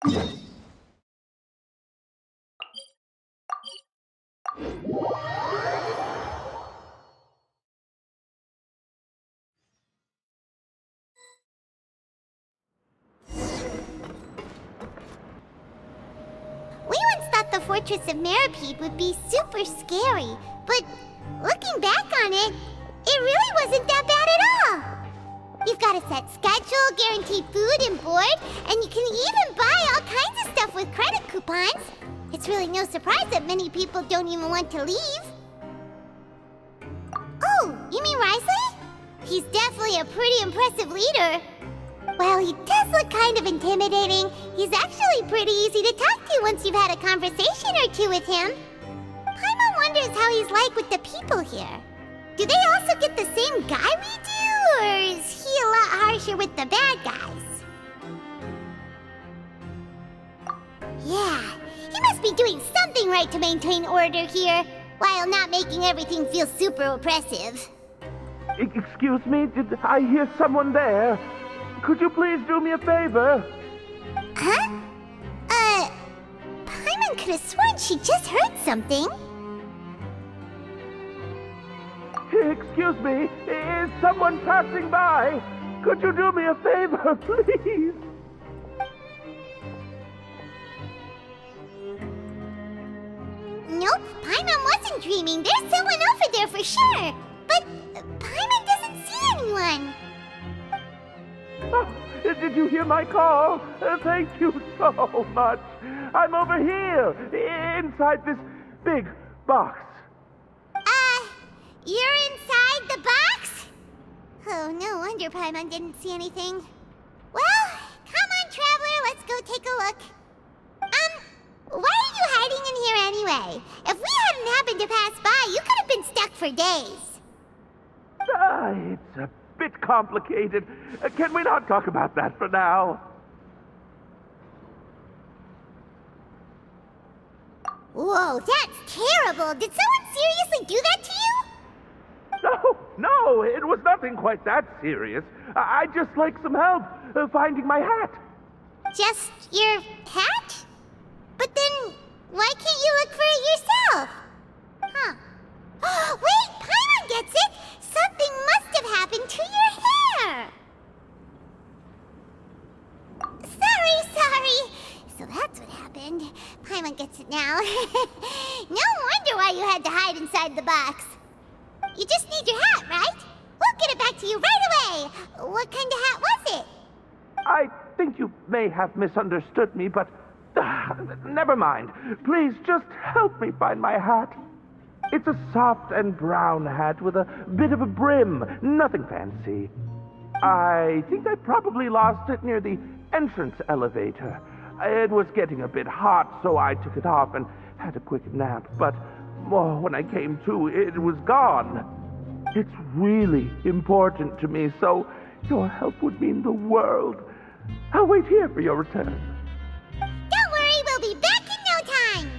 We once thought the Fortress of Meropide would be super scary, but looking back on it, it really wasn't that bad at all. You've got a set schedule, guaranteed food and board, and you can even buy all kinds of stuff with credit coupons. It's really no surprise that many people don't even want to leave. Oh, you mean Wriothesley? He's definitely a pretty impressive leader. While he does look kind of intimidating, he's actually pretty easy to talk to once you've had a conversation or two with him. Paimon wonders how he's like with the people here. Do they also get the same guy we do, or is he a lot harsher with the bad guys? Yeah, he must be doing something right to maintain order here, while not making everything feel super oppressive. Excuse me, did I hear someone there? Could you please do me a favor? Huh? Paimon could have sworn she just heard something. Excuse me, is someone passing by? Could you do me a favor, please? Nope, Paimon wasn't dreaming. There's someone over there for sure. But Paimon doesn't see anyone. Oh, did you hear my call? Thank you so much. I'm over here, inside this big box. You're inside the box? Oh, no wonder Paimon didn't see anything. Well, come on, Traveler, let's go take a look. Why are you hiding in here anyway? If we hadn't happened to pass by, you could have been stuck for days. It's a bit complicated. Can we not talk about that for now? Whoa, that's terrible. Did someone seriously do that to you? No, it was nothing quite that serious. I'd just like some help finding my hat. Just your hat? But then, why can't you look for it yourself? Huh. Wait, Paimon gets it! Something must have happened to your hair! Sorry. So that's what happened. Paimon gets it now. No wonder why you had to hide inside the box. You just need your hat, right? We'll get it back to you right away. What kind of hat was it? I think you may have misunderstood me, but never mind. Please just help me find my hat. It's a soft and brown hat with a bit of a brim. Nothing fancy. I think I probably lost it near the entrance elevator. It was getting a bit hot, so I took it off and had a quick nap. But when I came to, it was gone. It's really important to me, so your help would mean the world. I'll wait here for your return. Don't worry, we'll be back in no time.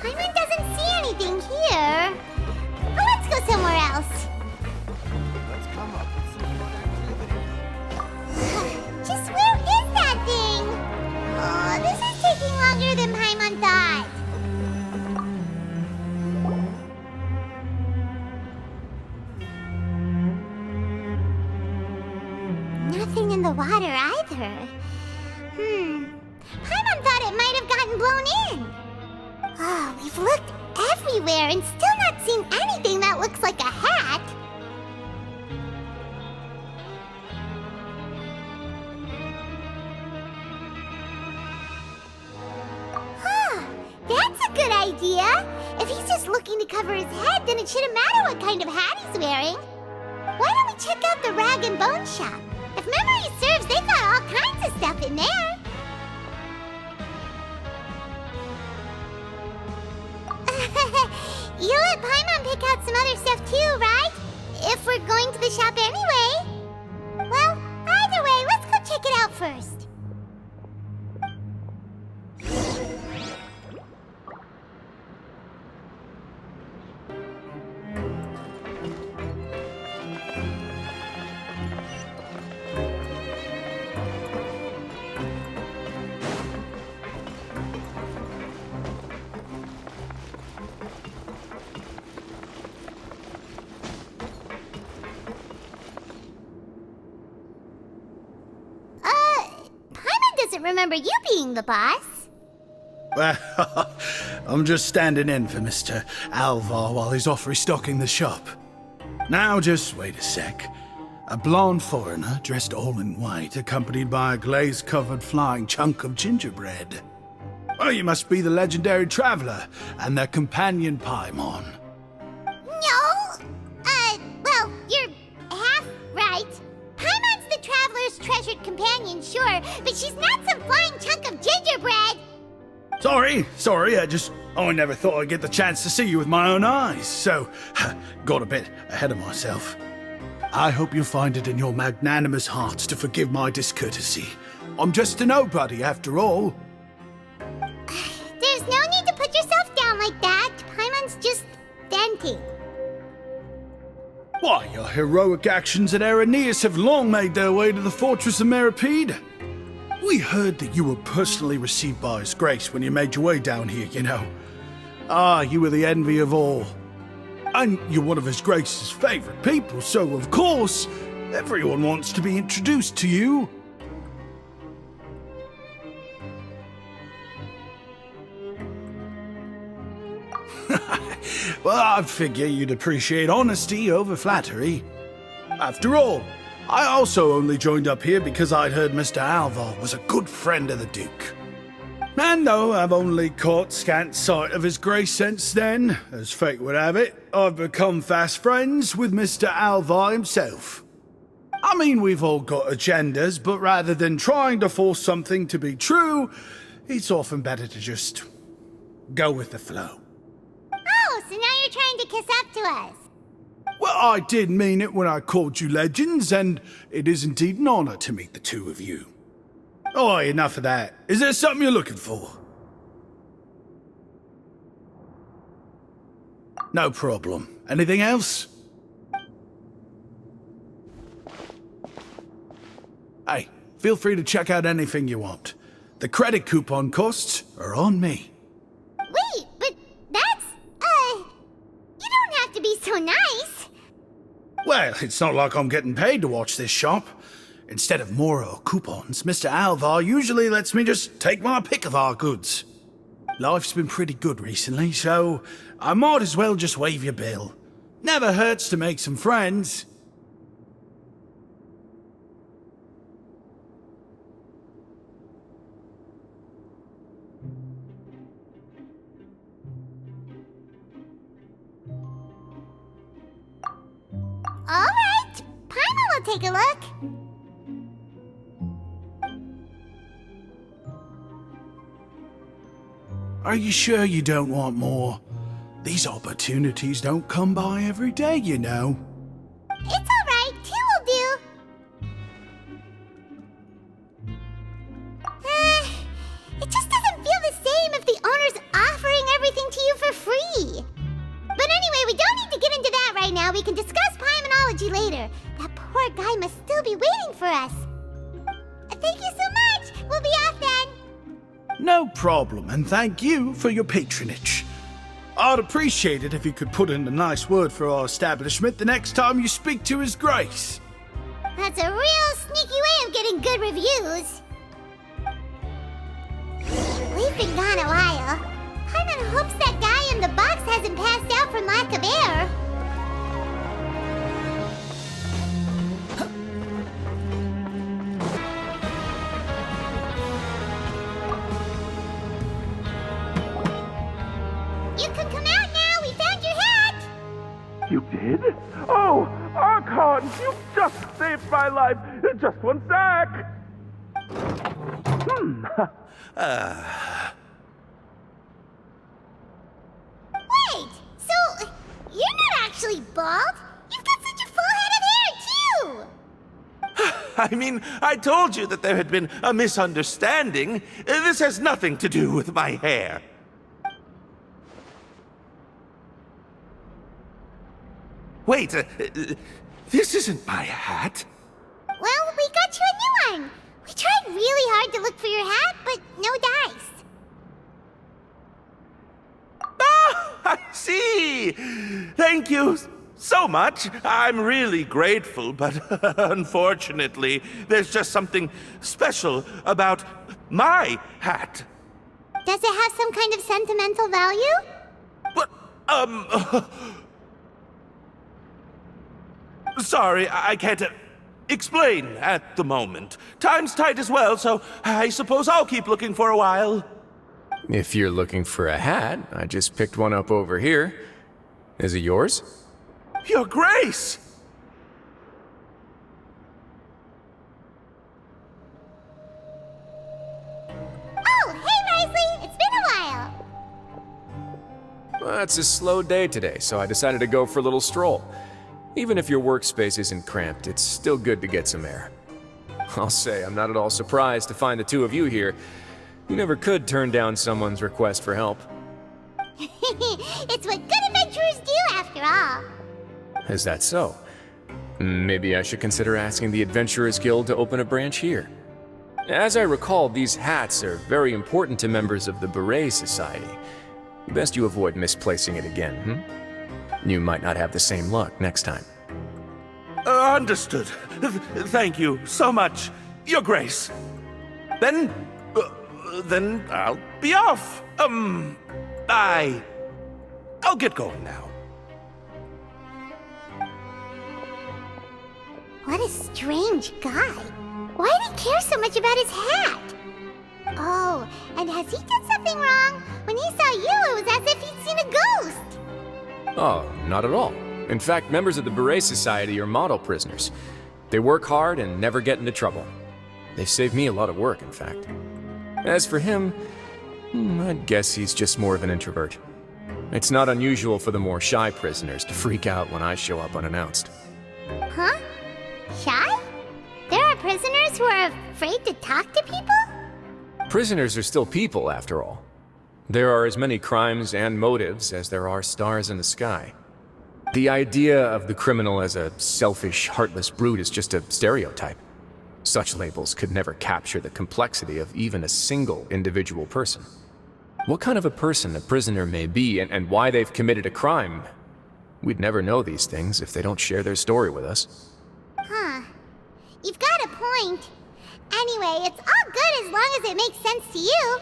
Paimon doesn't see anything here. Well, let's go somewhere else. Let's come up with some fun activities. Just where is that thing? Oh, this is taking longer than Paimon thought. Nothing in the water either. Paimon thought it might have gotten blown in. Oh, we've looked everywhere and still not seen anything that looks like a hat. That's a good idea. If he's just looking to cover his head, then it shouldn't matter what kind of hat he's wearing. Why don't we check out the Rag and Bone Shop? If memory serves, they've got all kinds of stuff in there. you'll let Paimon pick out some other stuff too, right? If we're going to the shop anyway. Well, either way, let's go check it out first. Remember you being the boss. Well, I'm just standing in for Mr. Alvar while he's off restocking the shop. Now, just wait a sec. A blonde foreigner dressed all in white, accompanied by a glaze-covered flying chunk of gingerbread. Oh, you must be the legendary traveler and their companion Paimon. No! Well, you're half right. Paimon's the traveler's treasured companion, sure, but she's not some flying chunk of gingerbread! Sorry, I never thought I'd get the chance to see you with my own eyes, so got a bit ahead of myself. I hope you find it in your magnanimous hearts to forgive my discourtesy. I'm just a nobody, after all. There's no need to put yourself down like that. Paimon's just venting. Why, your heroic actions at Araneus have long made their way to the fortress of Meripede. We heard that you were personally received by His Grace when you made your way down here, you know. You were the envy of all. And you're one of His Grace's favorite people, so of course, everyone wants to be introduced to you. Well, I figure you'd appreciate honesty over flattery. After all, I also only joined up here because I'd heard Mr. Alvar was a good friend of the Duke. And though I've only caught scant sight of His Grace since then, as fate would have it, I've become fast friends with Mr. Alvar himself. I mean, we've all got agendas, but rather than trying to force something to be true, it's often better to just go with the flow. Oh, so now you're trying to kiss up to us. Well, I did mean it when I called you legends, and it is indeed an honor to meet the two of you. Oh, enough of that. Is there something you're looking for? No problem. Anything else? Hey, feel free to check out anything you want. The credit coupon costs are on me. Wait, but that's, you don't have to be so nice. Well, it's not like I'm getting paid to watch this shop. Instead of more coupons, Mr. Alvar usually lets me just take my pick of our goods. Life's been pretty good recently, so I might as well just waive your bill. Never hurts to make some friends. All right, Paimon will take a look. Are you sure you don't want more? These opportunities don't come by every day, you know. It's all right, two will do. It just doesn't feel the same if the owner's offering everything to you for free. But anyway, we don't need to get into that right now. We can discuss Paimonology later. That poor guy must still be waiting for us. Thank you so much. We'll be off then. No problem, and thank you for your patronage. I'd appreciate it if you could put in a nice word for our establishment the next time you speak to His Grace. That's a real sneaky way of getting good reviews. We've been gone a while. Paimon hopes that guy in the box hasn't passed out from lack of air. You can come out now. We found your hat. You did? Oh, Archon, you just saved my life. Just one sec. Wait, so actually bald? You've got such a full head of hair, too! I mean, I told you that there had been a misunderstanding. This has nothing to do with my hair. Wait, this isn't my hat. Well, we got you a new one. We tried really hard to look for your hat, but no dice. Ah, I see. Thank you so much. I'm really grateful, but unfortunately, there's just something special about my hat. Does it have some kind of sentimental value? But, sorry, I can't explain at the moment. Time's tight as well, so I suppose I'll keep looking for a while. If you're looking for a hat, I just picked one up over here. Is it yours? Your Grace! Oh, hey, Wriothesley! It's been a while! Well, it's a slow day today, so I decided to go for a little stroll. Even if your workspace isn't cramped, it's still good to get some air. I'll say I'm not at all surprised to find the two of you here. You never could turn down someone's request for help. It's what good adventurers do, after all. Is that so? Maybe I should consider asking the Adventurers Guild to open a branch here. As I recall, these hats are very important to members of the Beret Society. Best you avoid misplacing it again, You might not have the same luck next time. Understood. Thank you so much, Your Grace. Then I'll be off. I'll get going now. What a strange guy. Why did he care so much about his hat? Oh, and has he done something wrong? When he saw you, it was as if he'd seen a ghost. Oh, not at all. In fact, members of the Beret Society are model prisoners. They work hard and never get into trouble. They've saved me a lot of work, in fact. As for him, I'd guess he's just more of an introvert. It's not unusual for the more shy prisoners to freak out when I show up unannounced. Huh? Shy? There are prisoners who are afraid to talk to people? Prisoners are still people, after all. There are as many crimes and motives as there are stars in the sky. The idea of the criminal as a selfish, heartless brute is just a stereotype. Such labels could never capture the complexity of even a single individual person. What kind of a person a prisoner may be and why they've committed a crime, we'd never know these things if they don't share their story with us. Huh. You've got a point. Anyway, it's all good as long as it makes sense to you.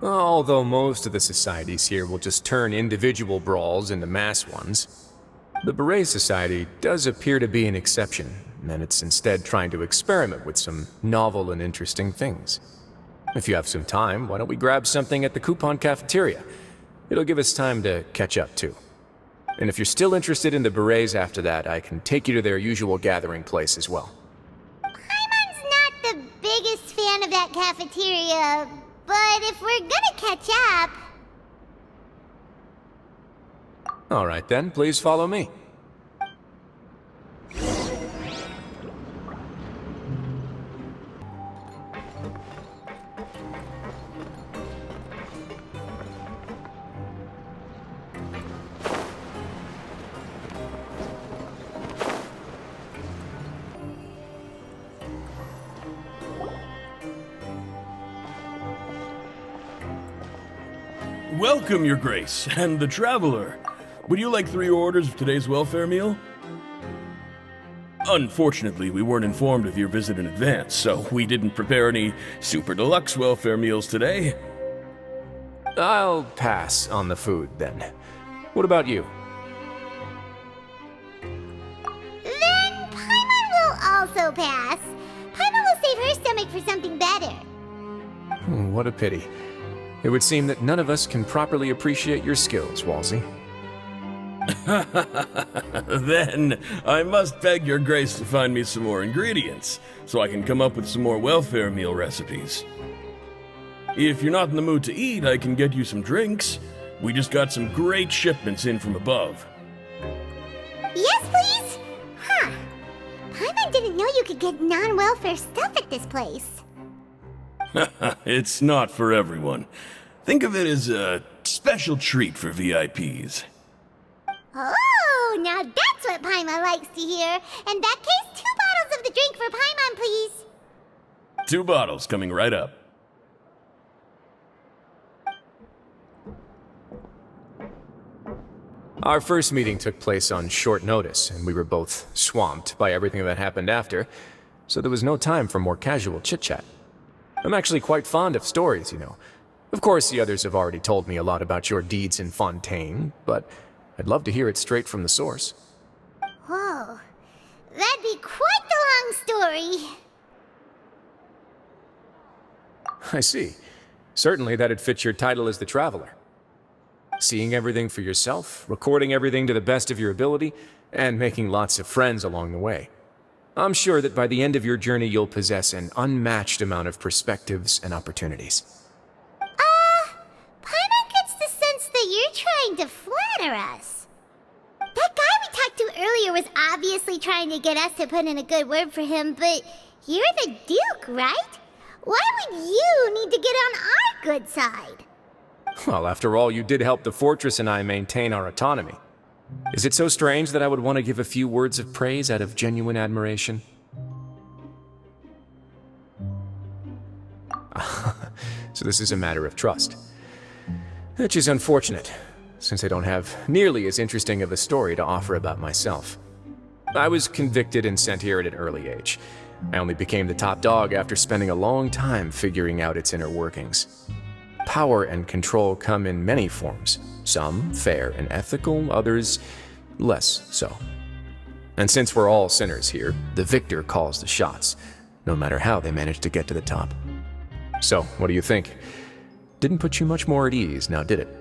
Although most of the societies here will just turn individual brawls into mass ones, the Beret Society does appear to be an exception, and it's instead trying to experiment with some novel and interesting things. If you have some time, why don't we grab something at the Coupon Cafeteria? It'll give us time to catch up, too. And if you're still interested in the Berets after that, I can take you to their usual gathering place as well. Paimon's not the biggest fan of that cafeteria, but if we're gonna catch up... All right then, please follow me. Welcome, Your Grace, and the Traveler. Would you like 3 orders of today's welfare meal? Unfortunately, we weren't informed of your visit in advance, so we didn't prepare any super deluxe welfare meals today. I'll pass on the food, then. What about you? Then Paimon will also pass. Paimon will save her stomach for something better. What a pity. It would seem that none of us can properly appreciate your skills, Walsey. Then I must beg Your Grace to find me some more ingredients, so I can come up with some more welfare meal recipes. If you're not in the mood to eat, I can get you some drinks. We just got some great shipments in from above. Yes, please? Huh. Paimon didn't know you could get non-welfare stuff at this place. It's not for everyone. Think of it as a special treat for VIPs. Oh, now that's what Paimon likes to hear. In that case, 2 bottles of the drink for Paimon, please. 2 bottles coming right up. Our first meeting took place on short notice, and we were both swamped by everything that happened after, so there was no time for more casual chit-chat. I'm actually quite fond of stories, you know. Of course, the others have already told me a lot about your deeds in Fontaine, but I'd love to hear it straight from the source. Whoa. That'd be quite the long story. I see. Certainly that'd fit your title as the Traveler. Seeing everything for yourself, recording everything to the best of your ability, and making lots of friends along the way. I'm sure that by the end of your journey you'll possess an unmatched amount of perspectives and opportunities. Paimon gets the sense that you're trying to flatter us. That guy we talked to earlier was obviously trying to get us to put in a good word for him, but you're the Duke, right? Why would you need to get on our good side? Well, after all, you did help the fortress and I maintain our autonomy. Is it so strange that I would want to give a few words of praise out of genuine admiration? So this is a matter of trust. Which is unfortunate, since I don't have nearly as interesting of a story to offer about myself. I was convicted and sent here at an early age. I only became the top dog after spending a long time figuring out its inner workings. Power and control come in many forms, some fair and ethical, others less so. And since we're all sinners here, the victor calls the shots, no matter how they manage to get to the top. So, what do you think? Didn't put you much more at ease, now did it?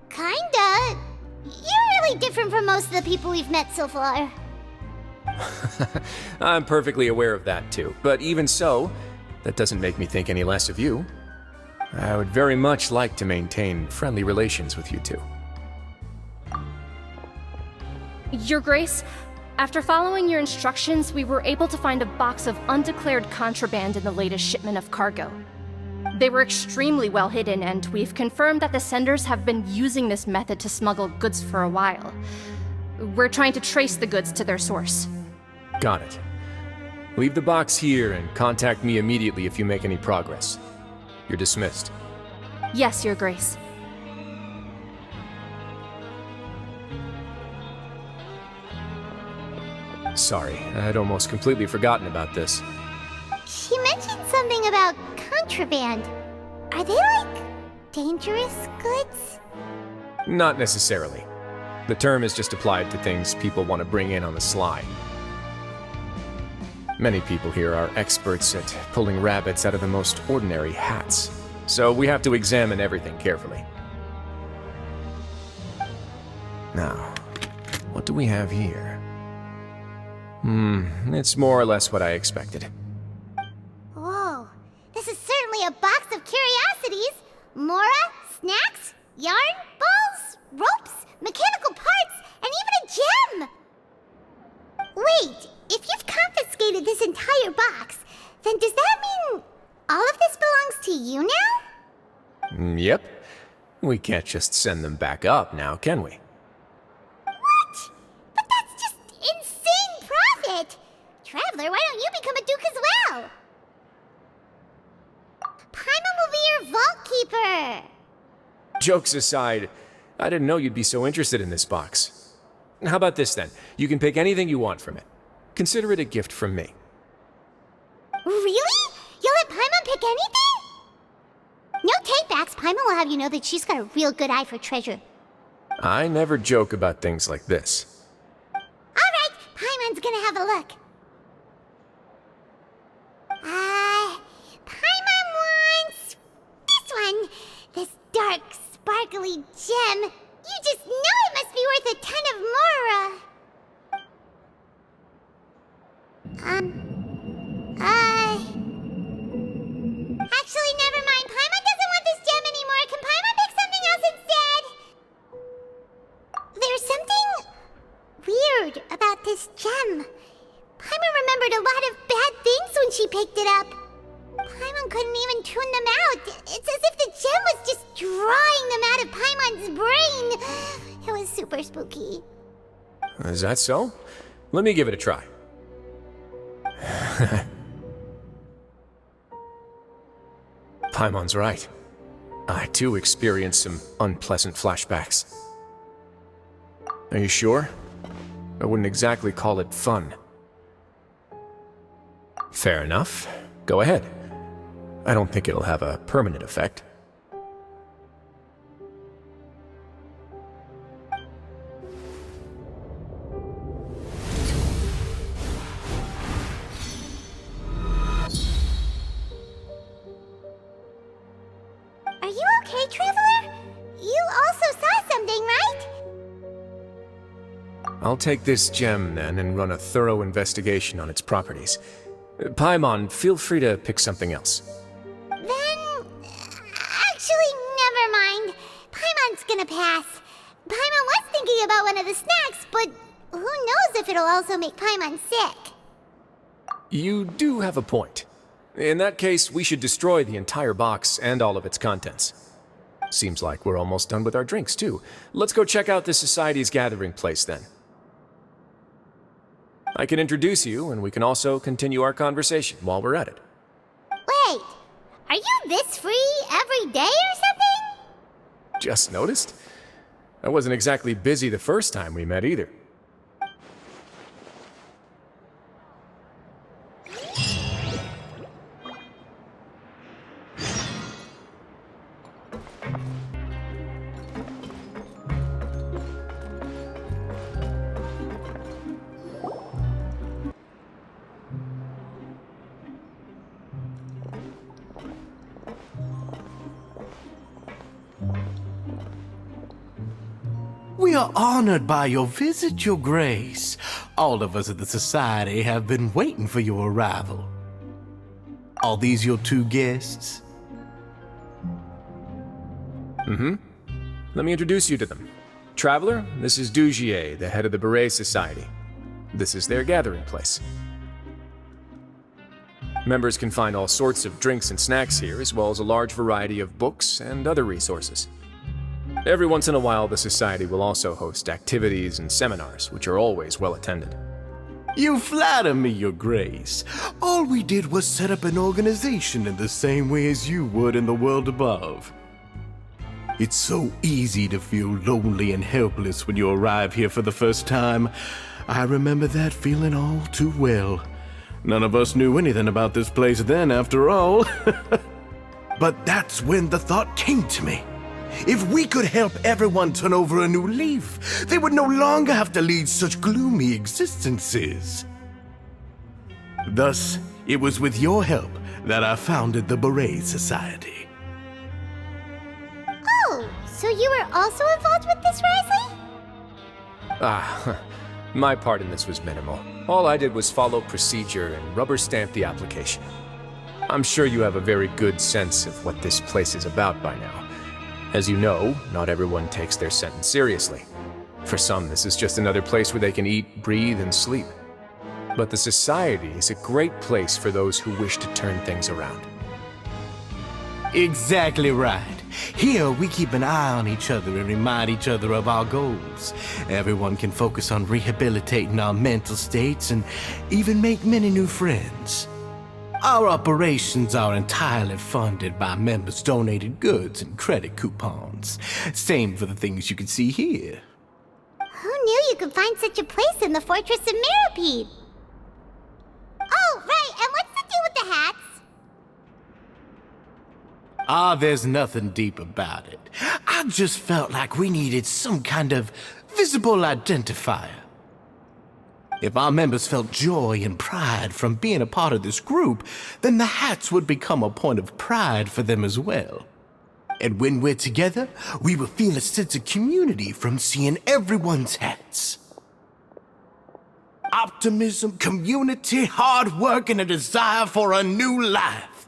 Kinda. You're really different from most of the people we've met so far. I'm perfectly aware of that too, but even so, that doesn't make me think any less of you. I would very much like to maintain friendly relations with you two. Your Grace, after following your instructions, we were able to find a box of undeclared contraband in the latest shipment of cargo. They were extremely well hidden, and we've confirmed that the senders have been using this method to smuggle goods for a while. We're trying to trace the goods to their source. Got it. Leave the box here and contact me immediately if you make any progress. You're dismissed. Yes, Your Grace. Sorry, I'd almost completely forgotten about this. She mentioned something about contraband. Are they, like, dangerous goods? Not necessarily. The term is just applied to things people want to bring in on the sly. Many people here are experts at pulling rabbits out of the most ordinary hats, so we have to examine everything carefully. Now, what do we have here? It's more or less what I expected. Whoa, this is certainly a box of curiosities. Mora, snacks, yarn, balls, ropes, mechanical parts, and even a gem! Wait, if you've confiscated this entire box, then does that mean all of this belongs to you now? Yep. We can't just send them back up now, can we? What? But that's just insane profit! Traveler, why don't you become a duke as well? Paimon will be your vault keeper! Jokes aside, I didn't know you'd be so interested in this box. How about this then? You can pick anything you want from it. Consider it a gift from me. Really? You'll let Paimon pick anything? No takebacks. Paimon will have you know that she's got a real good eye for treasure. I never joke about things like this. Alright, Paimon's gonna have a look. Paimon wants this one. This dark, sparkly gem. You just know it must be worth a ton of Mora. Actually, never mind. Paimon doesn't want this gem anymore. Can Paimon pick weird about this gem. Paimon remembered a lot of bad things when she picked it up. Paimon couldn't even tune them out. It's as if the gem was just drawing them out of Paimon's brain. It was super spooky. Is that so? Let me give it a try. Paimon's right. I too experienced some unpleasant flashbacks. Are you sure? I wouldn't exactly call it fun. Fair enough. Go ahead. I don't think it'll have a permanent effect. Are you okay, Traveler? You also saw something, right? I'll take this gem then and run a thorough investigation on its properties. Paimon, feel free to pick something else. Then... actually, never mind. Paimon's gonna pass. Paimon was thinking about one of the snacks, but who knows if it'll also make Paimon sick. You do have a point. In that case, we should destroy the entire box and all of its contents. Seems like we're almost done with our drinks, too. Let's go check out the Society's gathering place, then. I can introduce you, and we can also continue our conversation while we're at it. Wait, are you this free every day or something? Just noticed? I wasn't exactly busy the first time we met either. We are honored by your visit, Your Grace. All of us at the Society have been waiting for your arrival. Are these your two guests? Let me introduce you to them. Traveler, this is Dugier, the head of the Beret Society. This is their gathering place. Members can find all sorts of drinks and snacks here, as well as a large variety of books and other resources. Every once in a while, the Society will also host activities and seminars, which are always well attended. You flatter me, Your Grace. All we did was set up an organization in the same way as you would in the world above. It's so easy to feel lonely and helpless when you arrive here for the first time. I remember that feeling all too well. None of us knew anything about this place then, after all. But that's when the thought came to me. If we could help everyone turn over a new leaf, they would no longer have to lead such gloomy existences. Thus, it was with your help that I founded the Beret Society. Oh, so you were also involved with this, Wriothesley? My part in this was minimal. All I did was follow procedure and rubber stamp the application. I'm sure you have a very good sense of what this place is about by now. As you know, not everyone takes their sentence seriously. For some, this is just another place where they can eat, breathe, and sleep. But the Society is a great place for those who wish to turn things around. Exactly right. Here, we keep an eye on each other and remind each other of our goals. Everyone can focus on rehabilitating our mental states and even make many new friends. Our operations are entirely funded by members' donated goods and credit coupons. Same for the things you can see here. Who knew you could find such a place in the Fortress of Meropide? Oh, right, and what's the deal with the hats? There's nothing deep about it. I just felt like we needed some kind of visible identifier. If our members felt joy and pride from being a part of this group, then the hats would become a point of pride for them as well. And when we're together, we will feel a sense of community from seeing everyone's hats. Optimism, community, hard work, and a desire for a new life.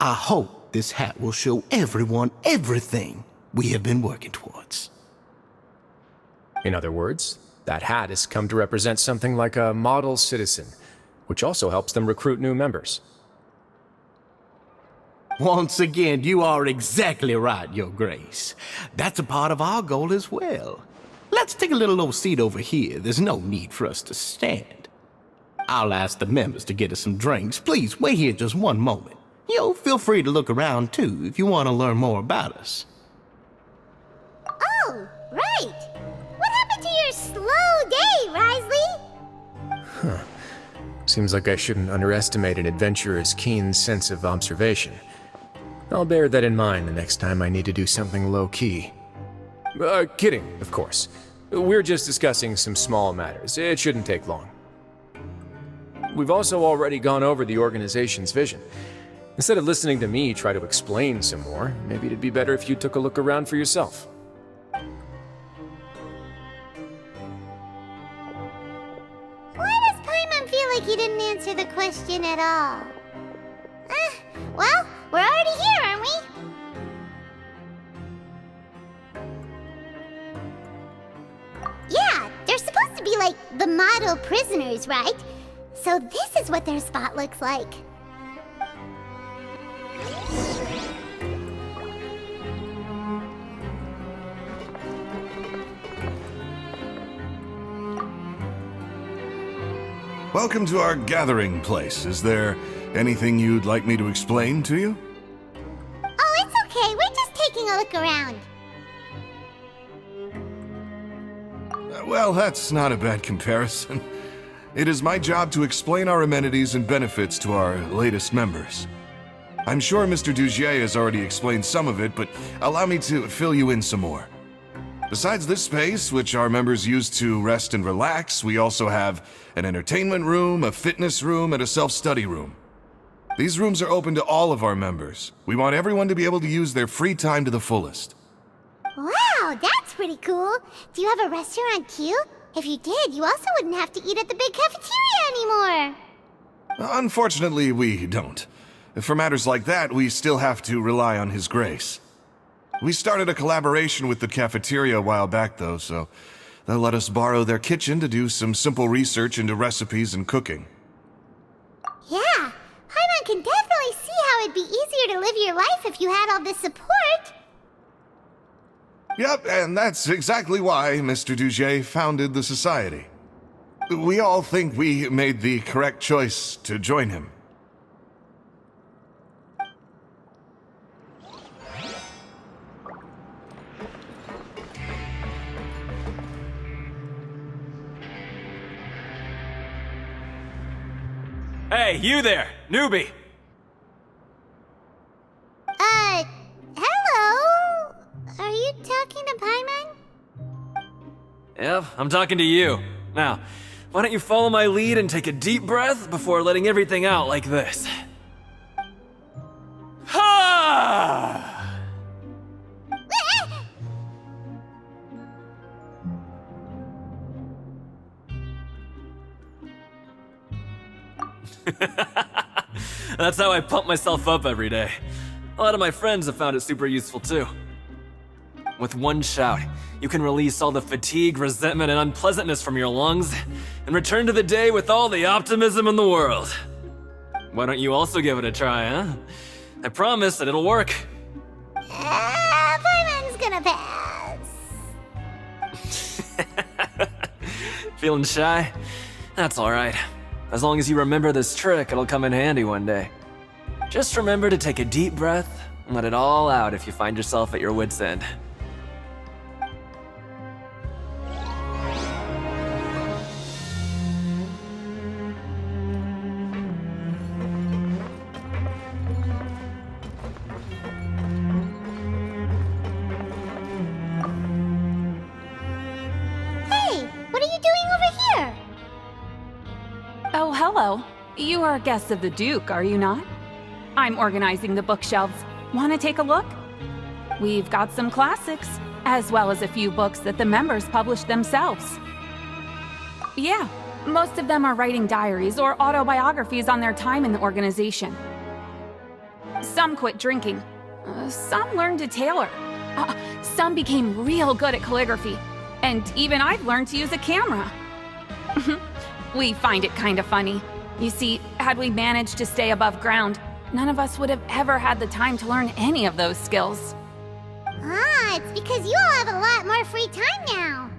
I hope this hat will show everyone everything we have been working towards. In other words, That hat has come to represent something like a model citizen, which also helps them recruit new members. Once again, you are exactly right, Your Grace. That's a part of our goal as well. Let's take a little old seat over here. There's no need for us to stand. I'll ask the members to get us some drinks. Please wait here just one moment. Feel free to look around too if you want to learn more about us. Oh, right. What happened to your slow day, Wriothesley? Seems like I shouldn't underestimate an adventurer's keen sense of observation. I'll bear that in mind the next time I need to do something low-key. Kidding, of course. We're just discussing some small matters. It shouldn't take long. We've also already gone over the organization's vision. Instead of listening to me try to explain some more, maybe it'd be better if you took a look around for yourself. Why does Paimon feel like he didn't answer the question at all? Well, we're already here, aren't we? Yeah, they're supposed to be like the model prisoners, right? So this is what their spot looks like. Welcome to our gathering place. Is there anything you'd like me to explain to you? Oh, it's okay. We're just taking a look around. Well, that's not a bad comparison. It is my job to explain our amenities and benefits to our latest members. I'm sure Mr. Dugier has already explained some of it, but allow me to fill you in some more. Besides this space, which our members use to rest and relax, we also have an entertainment room, a fitness room, and a self-study room. These rooms are open to all of our members. We want everyone to be able to use their free time to the fullest. Wow, that's pretty cool. Do you have a restaurant too? If you did, you also wouldn't have to eat at the big cafeteria anymore. Unfortunately, we don't. For matters like that, we still have to rely on His Grace. We started a collaboration with the cafeteria a while back, though, so they'll let us borrow their kitchen to do some simple research into recipes and cooking. Yeah, Paimon can definitely see how it'd be easier to live your life if you had all this support. Yep, and that's exactly why Mr. Dugier founded the society. We all think we made the correct choice to join him. Hey, you there, newbie! Hello? Are you talking to Paimon? Yep, I'm talking to you. Now, why don't you follow my lead and take a deep breath before letting everything out like this? Ha! That's how I pump myself up every day. A lot of my friends have found it super useful too. With one shout, you can release all the fatigue, resentment, and unpleasantness from your lungs and return to the day with all the optimism in the world. Why don't you also give it a try, huh? I promise that it'll work. Paimon's gonna pass. Feeling shy? That's alright. As long as you remember this trick, it'll come in handy one day. Just remember to take a deep breath and let it all out if you find yourself at your wit's end. Hey, what are you doing over here? Oh, hello. You are guests of the Duke, are you not? I'm organizing the bookshelves. Want to take a look? We've got some classics, as well as a few books that the members published themselves. Yeah, most of them are writing diaries or autobiographies on their time in the organization. Some quit drinking. Some learned to tailor. Some became real good at calligraphy. And even I've learned to use a camera. We find it kind of funny. You see, had we managed to stay above ground, none of us would have ever had the time to learn any of those skills. Ah, it's because you all have a lot more free time now.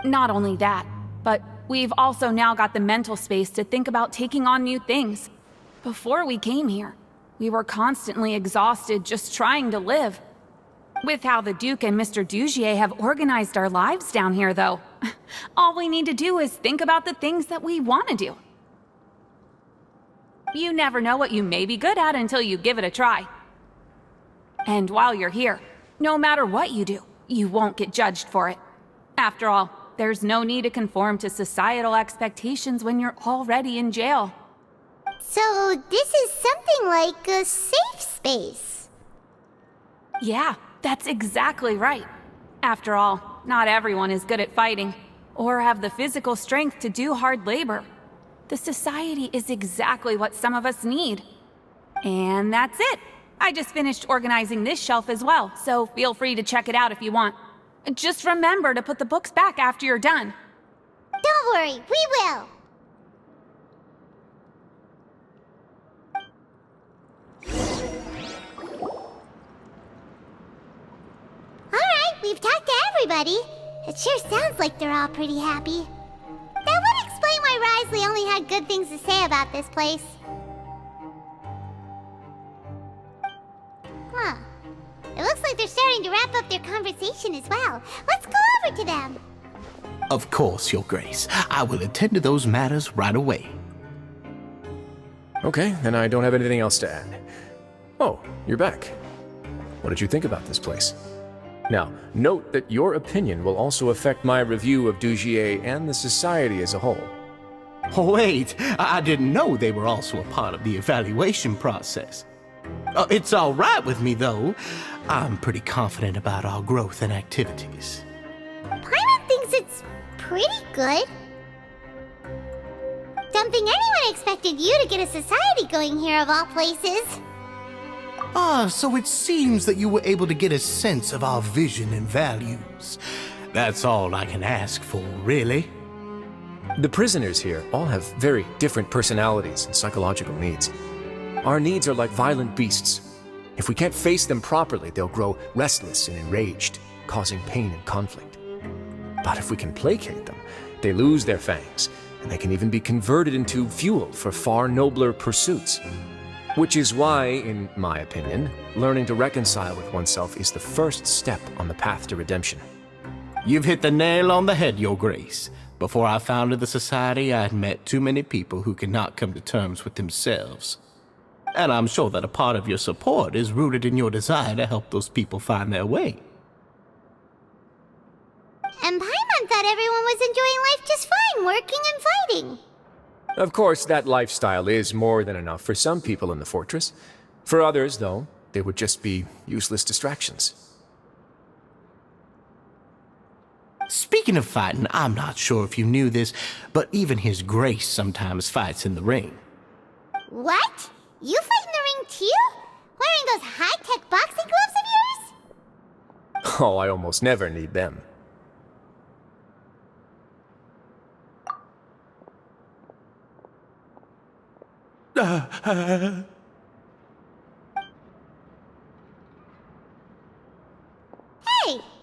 Not only that, but we've also now got the mental space to think about taking on new things. Before we came here, we were constantly exhausted just trying to live. With how the Duke and Mr. Dugier have organized our lives down here, though, all we need to do is think about the things that we want to do. You never know what you may be good at until you give it a try. And while you're here, no matter what you do, you won't get judged for it. After all, there's no need to conform to societal expectations when you're already in jail. So this is something like a safe space. Yeah, that's exactly right. After all, not everyone is good at fighting, or have the physical strength to do hard labor. The society is exactly what some of us need. And that's it. I just finished organizing this shelf as well, so feel free to check it out if you want. Just remember to put the books back after you're done. Don't worry, we will. Alright, we've talked to everybody. It sure sounds like they're all pretty happy. That would explain why Wriothesley only had good things to say about this place. Huh. It looks like they're starting to wrap up their conversation as well. Let's go over to them. Of course, Your Grace. I will attend to those matters right away. Okay, then I don't have anything else to add. Oh, you're back. What did you think about this place? Now, note that your opinion will also affect my review of Dugier and the society as a whole. Oh, wait, I didn't know they were also a part of the evaluation process. It's all right with me, though. I'm pretty confident about our growth and activities. Paimon thinks it's pretty good. Don't think anyone expected you to get a society going here of all places. So it seems that you were able to get a sense of our vision and values. That's all I can ask for, really. The prisoners here all have very different personalities and psychological needs. Our needs are like violent beasts. If we can't face them properly, they'll grow restless and enraged, causing pain and conflict. But if we can placate them, they lose their fangs, and they can even be converted into fuel for far nobler pursuits. Which is why, in my opinion, learning to reconcile with oneself is the first step on the path to redemption. You've hit the nail on the head, Your Grace. Before I founded the Society, I had met too many people who could not come to terms with themselves. And I'm sure that a part of your support is rooted in your desire to help those people find their way. And Paimon thought everyone was enjoying life just fine, working and fighting. Of course, that lifestyle is more than enough for some people in the fortress. For others, though, they would just be useless distractions. Speaking of fighting, I'm not sure if you knew this, but even His Grace sometimes fights in the ring. What? You fight in the ring too? Wearing those high-tech boxing gloves of yours? Oh, I almost never need them. Hey,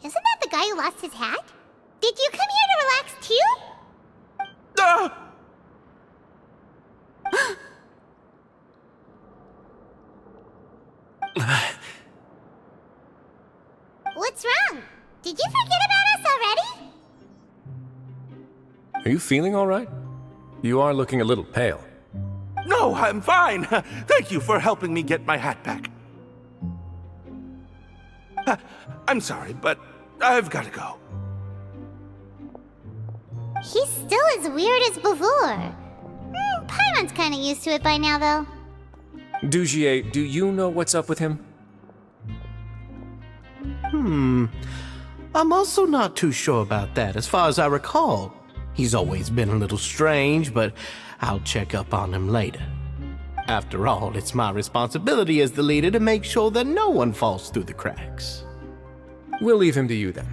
isn't that the guy who lost his hat? Did you come here to relax too? What's wrong? Did you forget about us already? Are you feeling all right? You are looking a little pale. No, I'm fine. Thank you for helping me get my hat back. I'm sorry, but I've got to go. He's still as weird as before. Paimon's kind of used to it by now, though. Dugier, do you know what's up with him? I'm also not too sure about that. As far as I recall, he's always been a little strange, but I'll check up on him later. After all, it's my responsibility as the leader to make sure that no one falls through the cracks. We'll leave him to you then.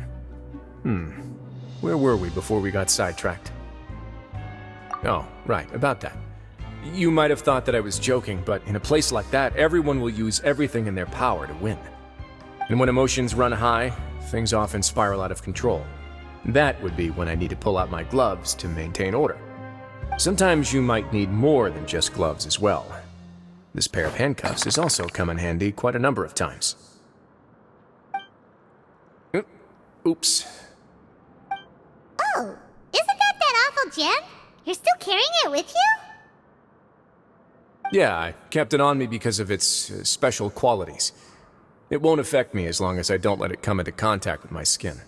Where were we before we got sidetracked? Oh, right, about that. You might have thought that I was joking, but in a place like that, everyone will use everything in their power to win. And when emotions run high, things often spiral out of control. That would be when I need to pull out my gloves to maintain order. Sometimes you might need more than just gloves as well. This pair of handcuffs has also come in handy quite a number of times. Oops. Oh, isn't that awful gem? You're still carrying it with you? Yeah, I kept it on me because of its special qualities. It won't affect me as long as I don't let it come into contact with my skin.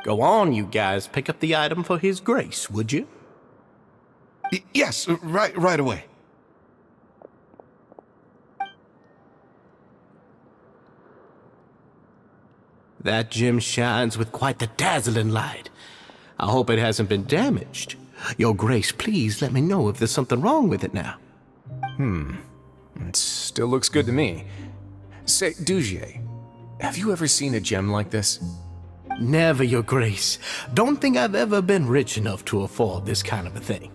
Go on, you guys. Pick up the item for His Grace, would you? Yes, right away. That gem shines with quite the dazzling light. I hope it hasn't been damaged. Your Grace, please let me know if there's something wrong with it now. It still looks good to me. Say, Dugier, have you ever seen a gem like this? Never, Your Grace. Don't think I've ever been rich enough to afford this kind of a thing.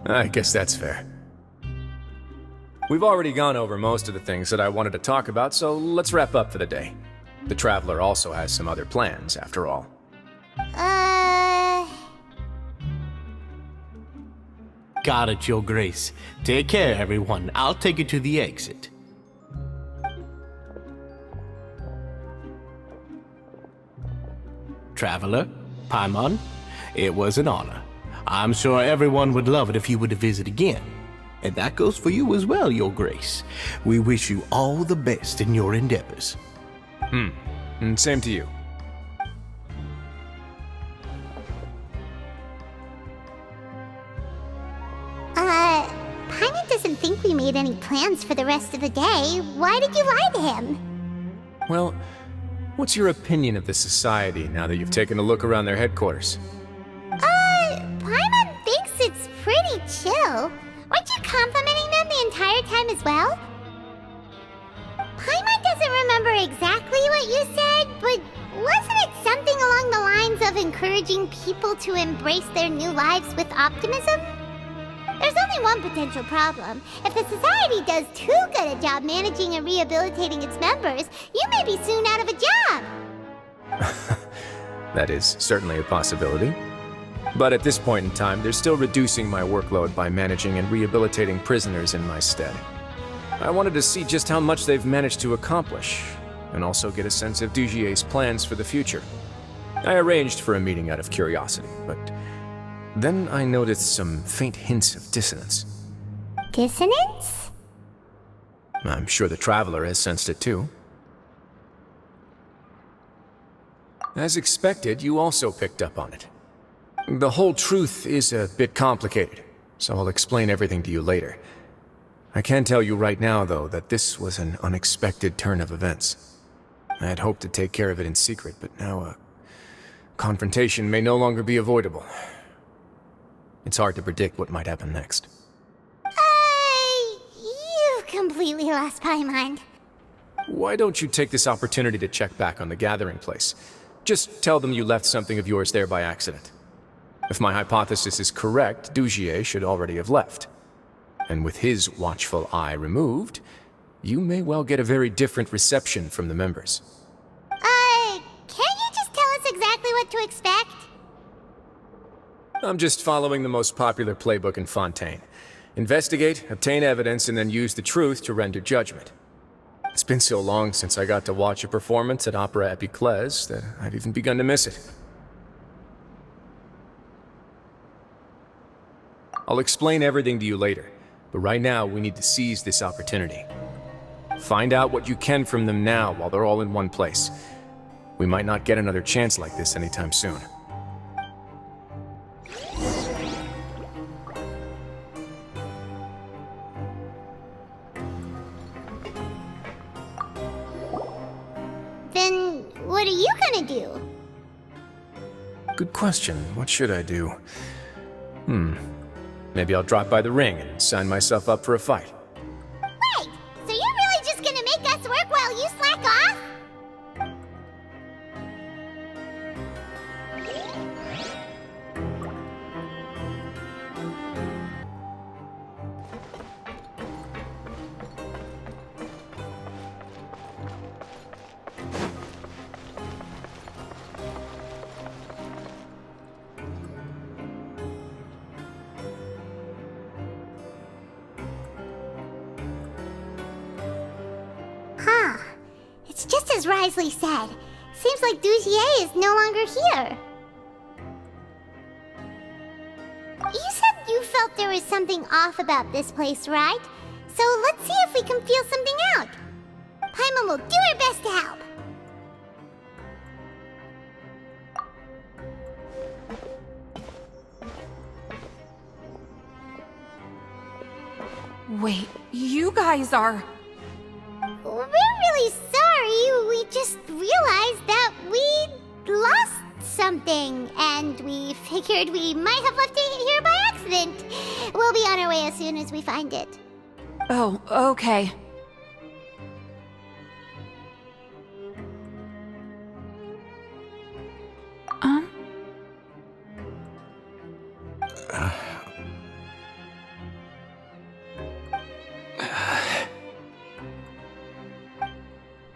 I guess that's fair. We've already gone over most of the things that I wanted to talk about, so let's wrap up for the day. The Traveler also has some other plans, after all. Got it, Your Grace. Take care, everyone. I'll take you to the exit. Traveler, Paimon, it was an honor. I'm sure everyone would love it if you were to visit again. And that goes for you as well, Your Grace. We wish you all the best in your endeavors. And same to you. Paimon doesn't think we made any plans for the rest of the day. Why did you lie to him? Well, what's your opinion of the society now that you've taken a look around their headquarters? Paimon thinks it's pretty chill. Weren't you complimenting them the entire time as well? Paimon doesn't remember exactly what you said, but wasn't it something along the lines of encouraging people to embrace their new lives with optimism? There's only one potential problem. If the society does too good a job managing and rehabilitating its members, you may be soon out of a job. That is certainly a possibility. But at this point in time, they're still reducing my workload by managing and rehabilitating prisoners in my stead. I wanted to see just how much they've managed to accomplish, and also get a sense of Dugier's plans for the future. I arranged for a meeting out of curiosity, but then I noticed some faint hints of dissonance. Dissonance? I'm sure the Traveler has sensed it too. As expected, you also picked up on it. The whole truth is a bit complicated, so I'll explain everything to you later. I can tell you right now, though, that this was an unexpected turn of events. I had hoped to take care of it in secret, but now a confrontation may no longer be avoidable. It's hard to predict what might happen next. You've completely lost Paimon. Why don't you take this opportunity to check back on the gathering place? Just tell them you left something of yours there by accident. If my hypothesis is correct, Dugier should already have left. And with his watchful eye removed, you may well get a very different reception from the members. Can't you just tell us exactly what to expect? I'm just following the most popular playbook in Fontaine. Investigate, obtain evidence, and then use the truth to render judgment. It's been so long since I got to watch a performance at Opera Epiclese that I've even begun to miss it. I'll explain everything to you later, but right now we need to seize this opportunity. Find out what you can from them now while they're all in one place. We might not get another chance like this anytime soon. Then what are you gonna do? Good question. What should I do? Maybe I'll drop by the ring and sign myself up for a fight. Wait, so you're really just gonna make us work while you slack off? just as Wriothesley said, seems like Dugier is no longer here. You said you felt there was something off about this place, right? So let's see if we can feel something out. Paimon will do her best to help. Wait, you guys are... We're really sorry. We just realized that we lost something, and we figured we might have left it here by accident. We'll be on our way as soon as we find it. Oh, okay.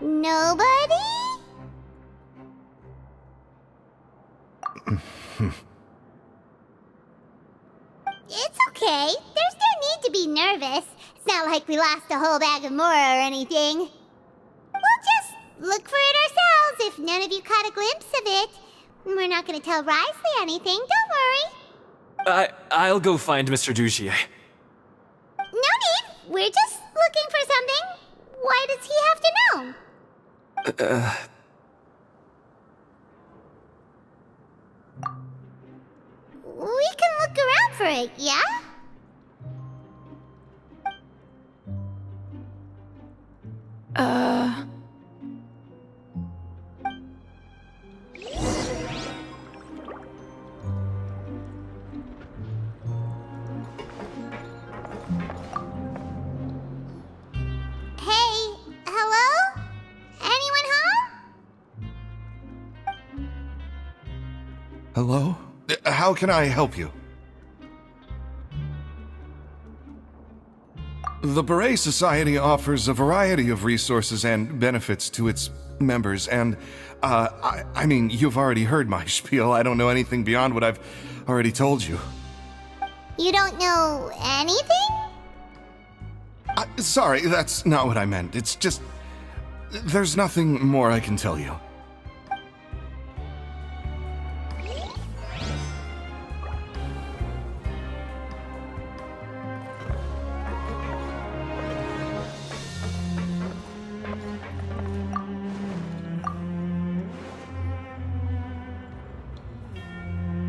Nobody? It's okay. There's no need to be nervous. It's not like we lost a whole bag of Mora or anything. We'll just look for it ourselves if none of you caught a glimpse of it. We're not gonna tell Wriothesley anything, don't worry. I'll go find Mr. Dugier. No need. We're just looking for something. Why does he have to know? We can look around for it, yeah? Hey, hello? Anyone home? Hello? How can I help you? The Beret Society offers a variety of resources and benefits to its members, and, I mean, you've already heard my spiel. I don't know anything beyond what I've already told you. You don't know anything? Sorry, that's not what I meant. It's just... there's nothing more I can tell you.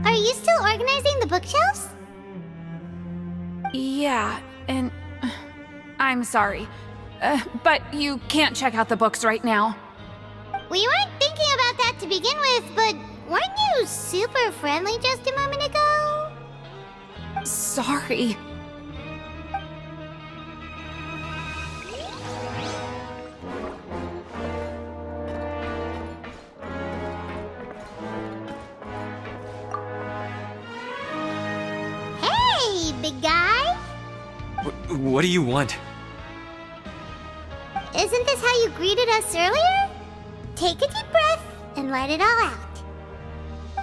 Are you still organizing the bookshelves? Yeah, and... I'm sorry. But you can't check out the books right now. We weren't thinking about that to begin with, but weren't you super friendly just a moment ago? Sorry. Hey, big guy! What do you want? Isn't this how you greeted us earlier? Take a deep breath and let it all out.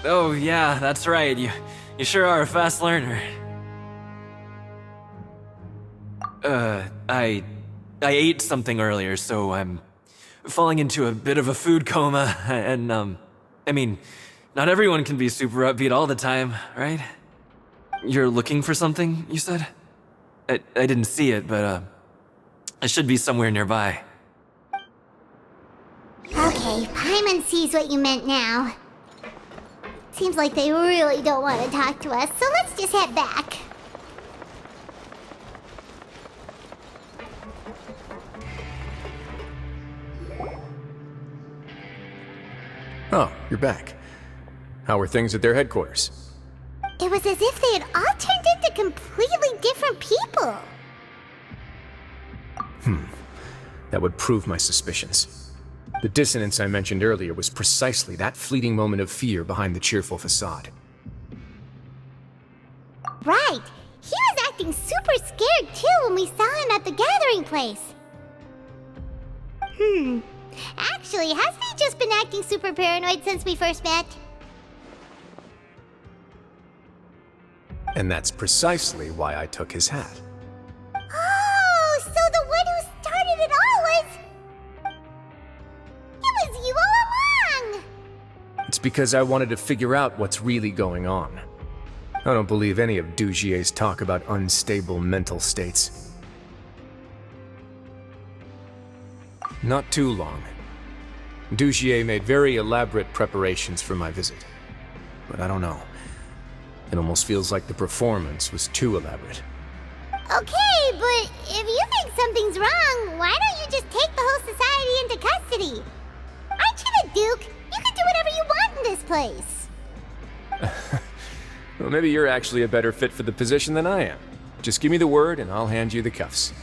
Oh yeah, that's right. You sure are a fast learner. I ate something earlier, so I'm falling into a bit of a food coma, and I mean, not everyone can be super upbeat all the time, right? You're looking for something, you said? I didn't see it, but it should be somewhere nearby. Okay, Paimon sees what you meant now. Seems like they really don't want to talk to us, so let's just head back. Oh, you're back. How are things at their headquarters? It was as if they had all turned into completely different people. That would prove my suspicions. The dissonance I mentioned earlier was precisely that fleeting moment of fear behind the cheerful facade. Right. He was acting super scared too when we saw him at the gathering place. Actually, hasn't he just been acting super paranoid since we first met? And that's precisely why I took his hat. Oh, so the one who started it all was... It's because I wanted to figure out what's really going on. I don't believe any of Dugier's talk about unstable mental states. Not too long. Dugier made very elaborate preparations for my visit. But I don't know. It almost feels like the performance was too elaborate. Okay, but if you think something's wrong, why don't you just take the whole society into custody? Aren't you the Duke? You can do whatever you want in this place. Well, maybe you're actually a better fit for the position than I am. Just give me the word and I'll hand you the cuffs.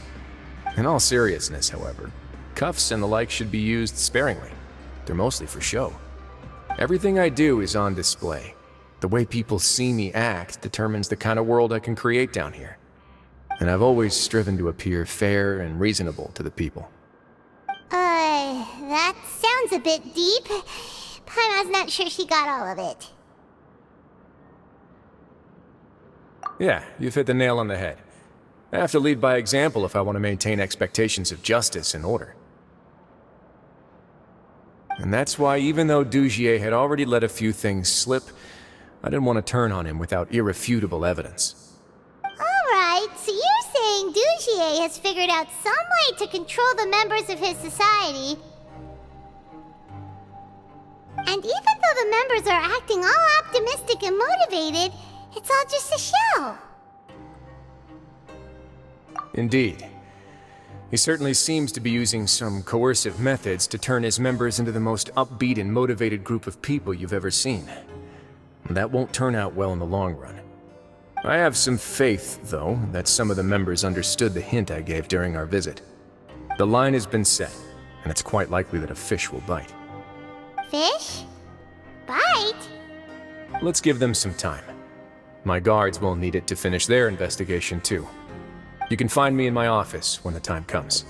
In all seriousness, however, cuffs and the like should be used sparingly. They're mostly for show. Everything I do is on display. The way people see me act determines the kind of world I can create down here. And I've always striven to appear fair and reasonable to the people. That sounds a bit deep. Paimon's not sure she got all of it. Yeah, you've hit the nail on the head. I have to lead by example if I want to maintain expectations of justice and order. And that's why, even though Dugier had already let a few things slip, I didn't want to turn on him without irrefutable evidence. Alright, so you're saying Dugier has figured out some way to control the members of his society. And even though the members are acting all optimistic and motivated, it's all just a show. Indeed. He certainly seems to be using some coercive methods to turn his members into the most upbeat and motivated group of people you've ever seen. That won't turn out well in the long run. I have some faith, though, that some of the members understood the hint I gave during our visit. The line has been set, and it's quite likely that a fish will bite. Fish? Bite? Let's give them some time. My guards will need it to finish their investigation, too. You can find me in my office when the time comes.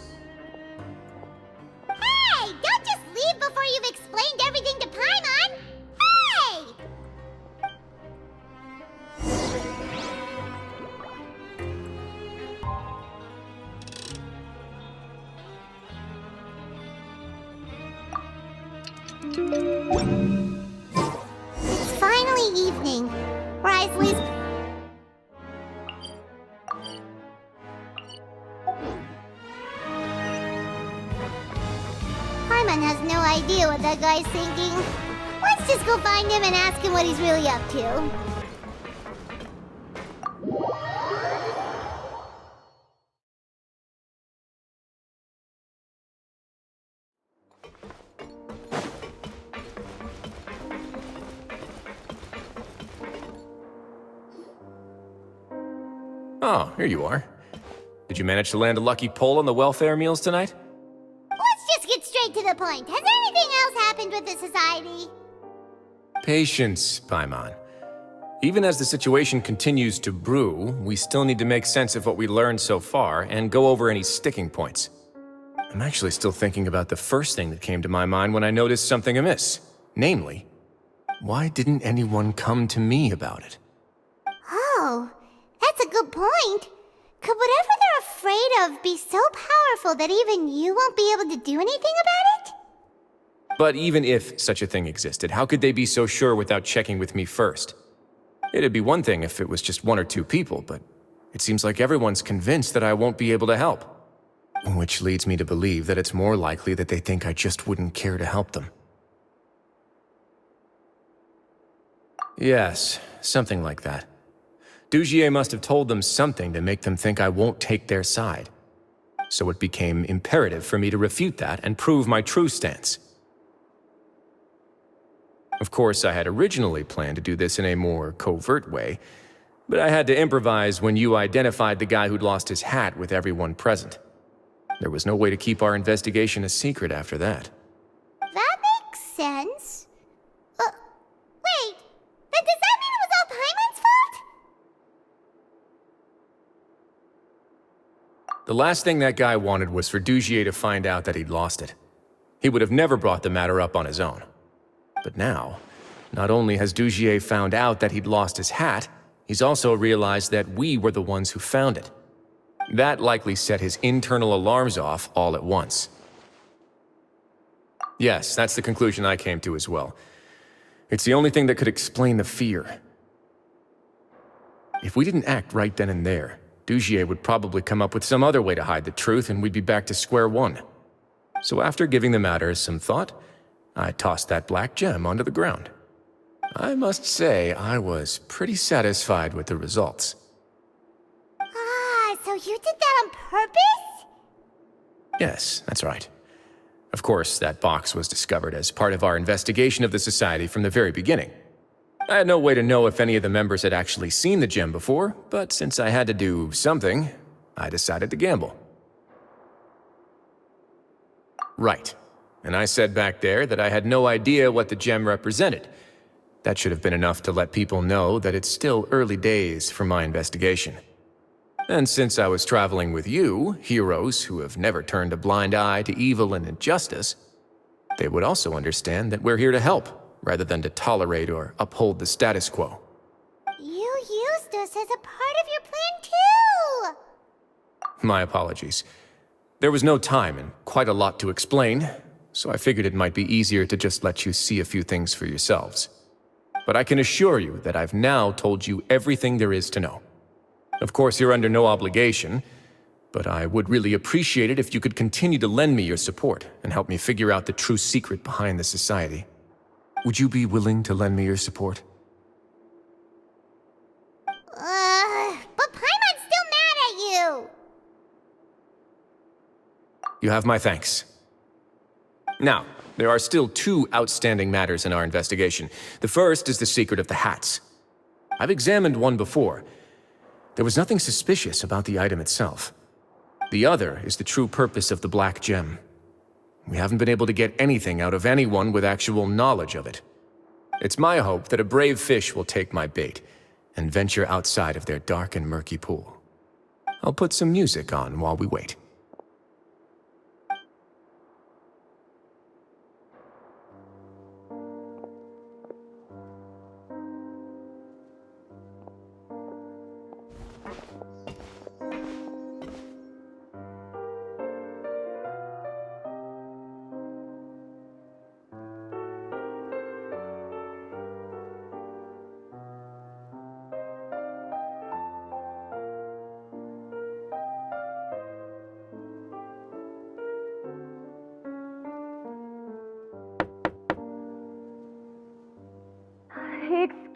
Hey! Don't just leave before you've explained everything to Paimon! Hey! It's finally evening. Wriothesley's... Paimon has no idea what that guy's thinking. Let's just go find him and ask him what he's really up to. Oh, here you are. Did you manage to land a lucky pull on the welfare meals tonight? Let's just get straight to the point. Has anything else happened with the society? Patience, Paimon. Even as the situation continues to brew, we still need to make sense of what we learned so far and go over any sticking points. I'm actually still thinking about the first thing that came to my mind when I noticed something amiss. Namely, why didn't anyone come to me about it? Oh, that's a good point. Could whatever they're afraid of be so powerful that even you won't be able to do anything about it? But even if such a thing existed, how could they be so sure without checking with me first? It'd be one thing if it was just one or two people, but it seems like everyone's convinced that I won't be able to help. Which leads me to believe that it's more likely that they think I just wouldn't care to help them. Yes, something like that. Dugier must have told them something to make them think I won't take their side. So it became imperative for me to refute that and prove my true stance. Of course, I had originally planned to do this in a more covert way, but I had to improvise when you identified the guy who'd lost his hat with everyone present. There was no way to keep our investigation a secret after that. That makes sense. Wait, then does that mean it was all Paimon's fault? The last thing that guy wanted was for Dugier to find out that he'd lost it. He would have never brought the matter up on his own. But now, not only has Dugier found out that he'd lost his hat, he's also realized that we were the ones who found it. That likely set his internal alarms off all at once. Yes, that's the conclusion I came to as well. It's the only thing that could explain the fear. If we didn't act right then and there, Dugier would probably come up with some other way to hide the truth and we'd be back to square one. So after giving the matter some thought, I tossed that black gem onto the ground. I must say, I was pretty satisfied with the results. Ah, so you did that on purpose? Yes, that's right. Of course, that box was discovered as part of our investigation of the Society from the very beginning. I had no way to know if any of the members had actually seen the gem before, but since I had to do something, I decided to gamble. Right. And I said back there that I had no idea what the gem represented. That should have been enough to let people know that it's still early days for my investigation. And since I was traveling with you, heroes who have never turned a blind eye to evil and injustice, they would also understand that we're here to help, rather than to tolerate or uphold the status quo. You used us as a part of your plan too! My apologies. There was no time and quite a lot to explain, so I figured it might be easier to just let you see a few things for yourselves. But I can assure you that I've now told you everything there is to know. Of course, you're under no obligation, but I would really appreciate it if you could continue to lend me your support and help me figure out the true secret behind the Society. Would you be willing to lend me your support? But Paimon's still mad at you! You have my thanks. Now, there are still two outstanding matters in our investigation. The first is the secret of the hats. I've examined one before. There was nothing suspicious about the item itself. The other is the true purpose of the black gem. We haven't been able to get anything out of anyone with actual knowledge of it. It's my hope that a brave fish will take my bait and venture outside of their dark and murky pool. I'll put some music on while we wait.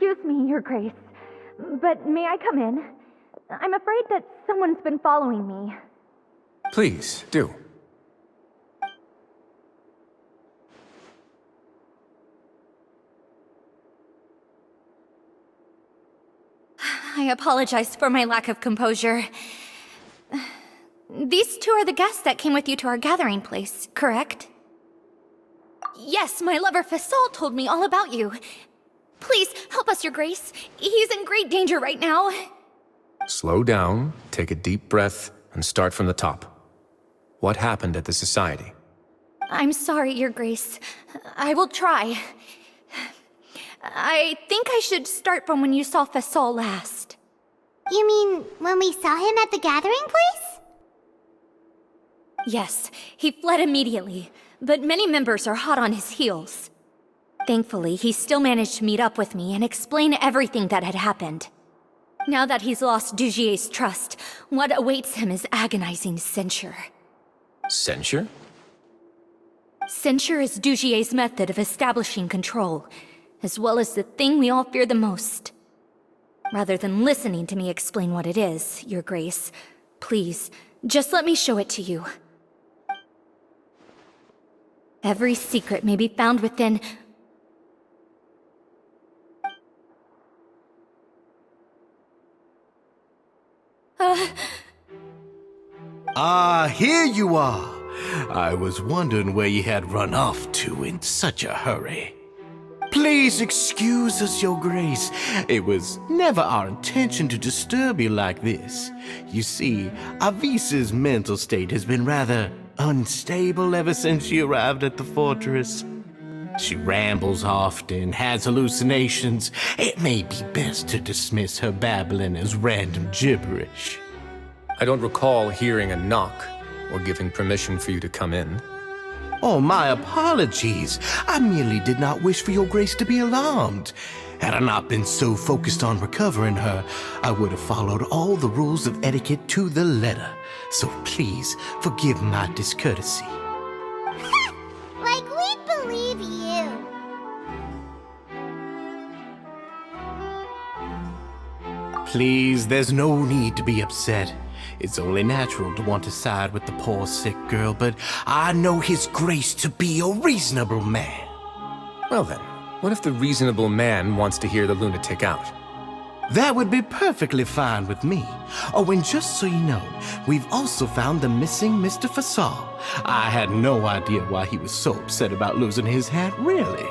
Excuse me, Your Grace, but may I come in? I'm afraid that someone's been following me. Please, do. I apologize for my lack of composure. These two are the guests that came with you to our gathering place, correct? Yes, my lover Fasol told me all about you. Please, help us, Your Grace. He's in great danger right now. Slow down, take a deep breath, and start from the top. What happened at the Society? I'm sorry, Your Grace. I will try. I think I should start from when you saw Fasol last. You mean when we saw him at the gathering place? Yes, he fled immediately, but many members are hot on his heels. Thankfully, he still managed to meet up with me and explain everything that had happened. Now that he's lost Dugier's trust, what awaits him is agonizing censure. Censure? Censure is Dugier's method of establishing control, as well as the thing we all fear the most. Rather than listening to me explain what it is, Your Grace, please, just let me show it to you. Every secret may be found within... Here you are. I was wondering where you had run off to in such a hurry. Please excuse us, Your Grace. It was never our intention to disturb you like this. You see, Avisa's mental state has been rather unstable ever since she arrived at the fortress. She rambles often, has hallucinations. It may be best to dismiss her babbling as random gibberish. I don't recall hearing a knock or giving permission for you to come in. Oh, my apologies. I merely did not wish for your grace to be alarmed. Had I not been so focused on recovering her, I would have followed all the rules of etiquette to the letter. So please, forgive my discourtesy. Like we'd believe you. Please, there's no need to be upset. It's only natural to want to side with the poor sick girl, but I know His Grace to be a reasonable man. Well then, what if the reasonable man wants to hear the lunatic out? That would be perfectly fine with me. Oh, and just so you know, we've also found the missing Mr. Fasal. I had no idea why he was so upset about losing his hat, really.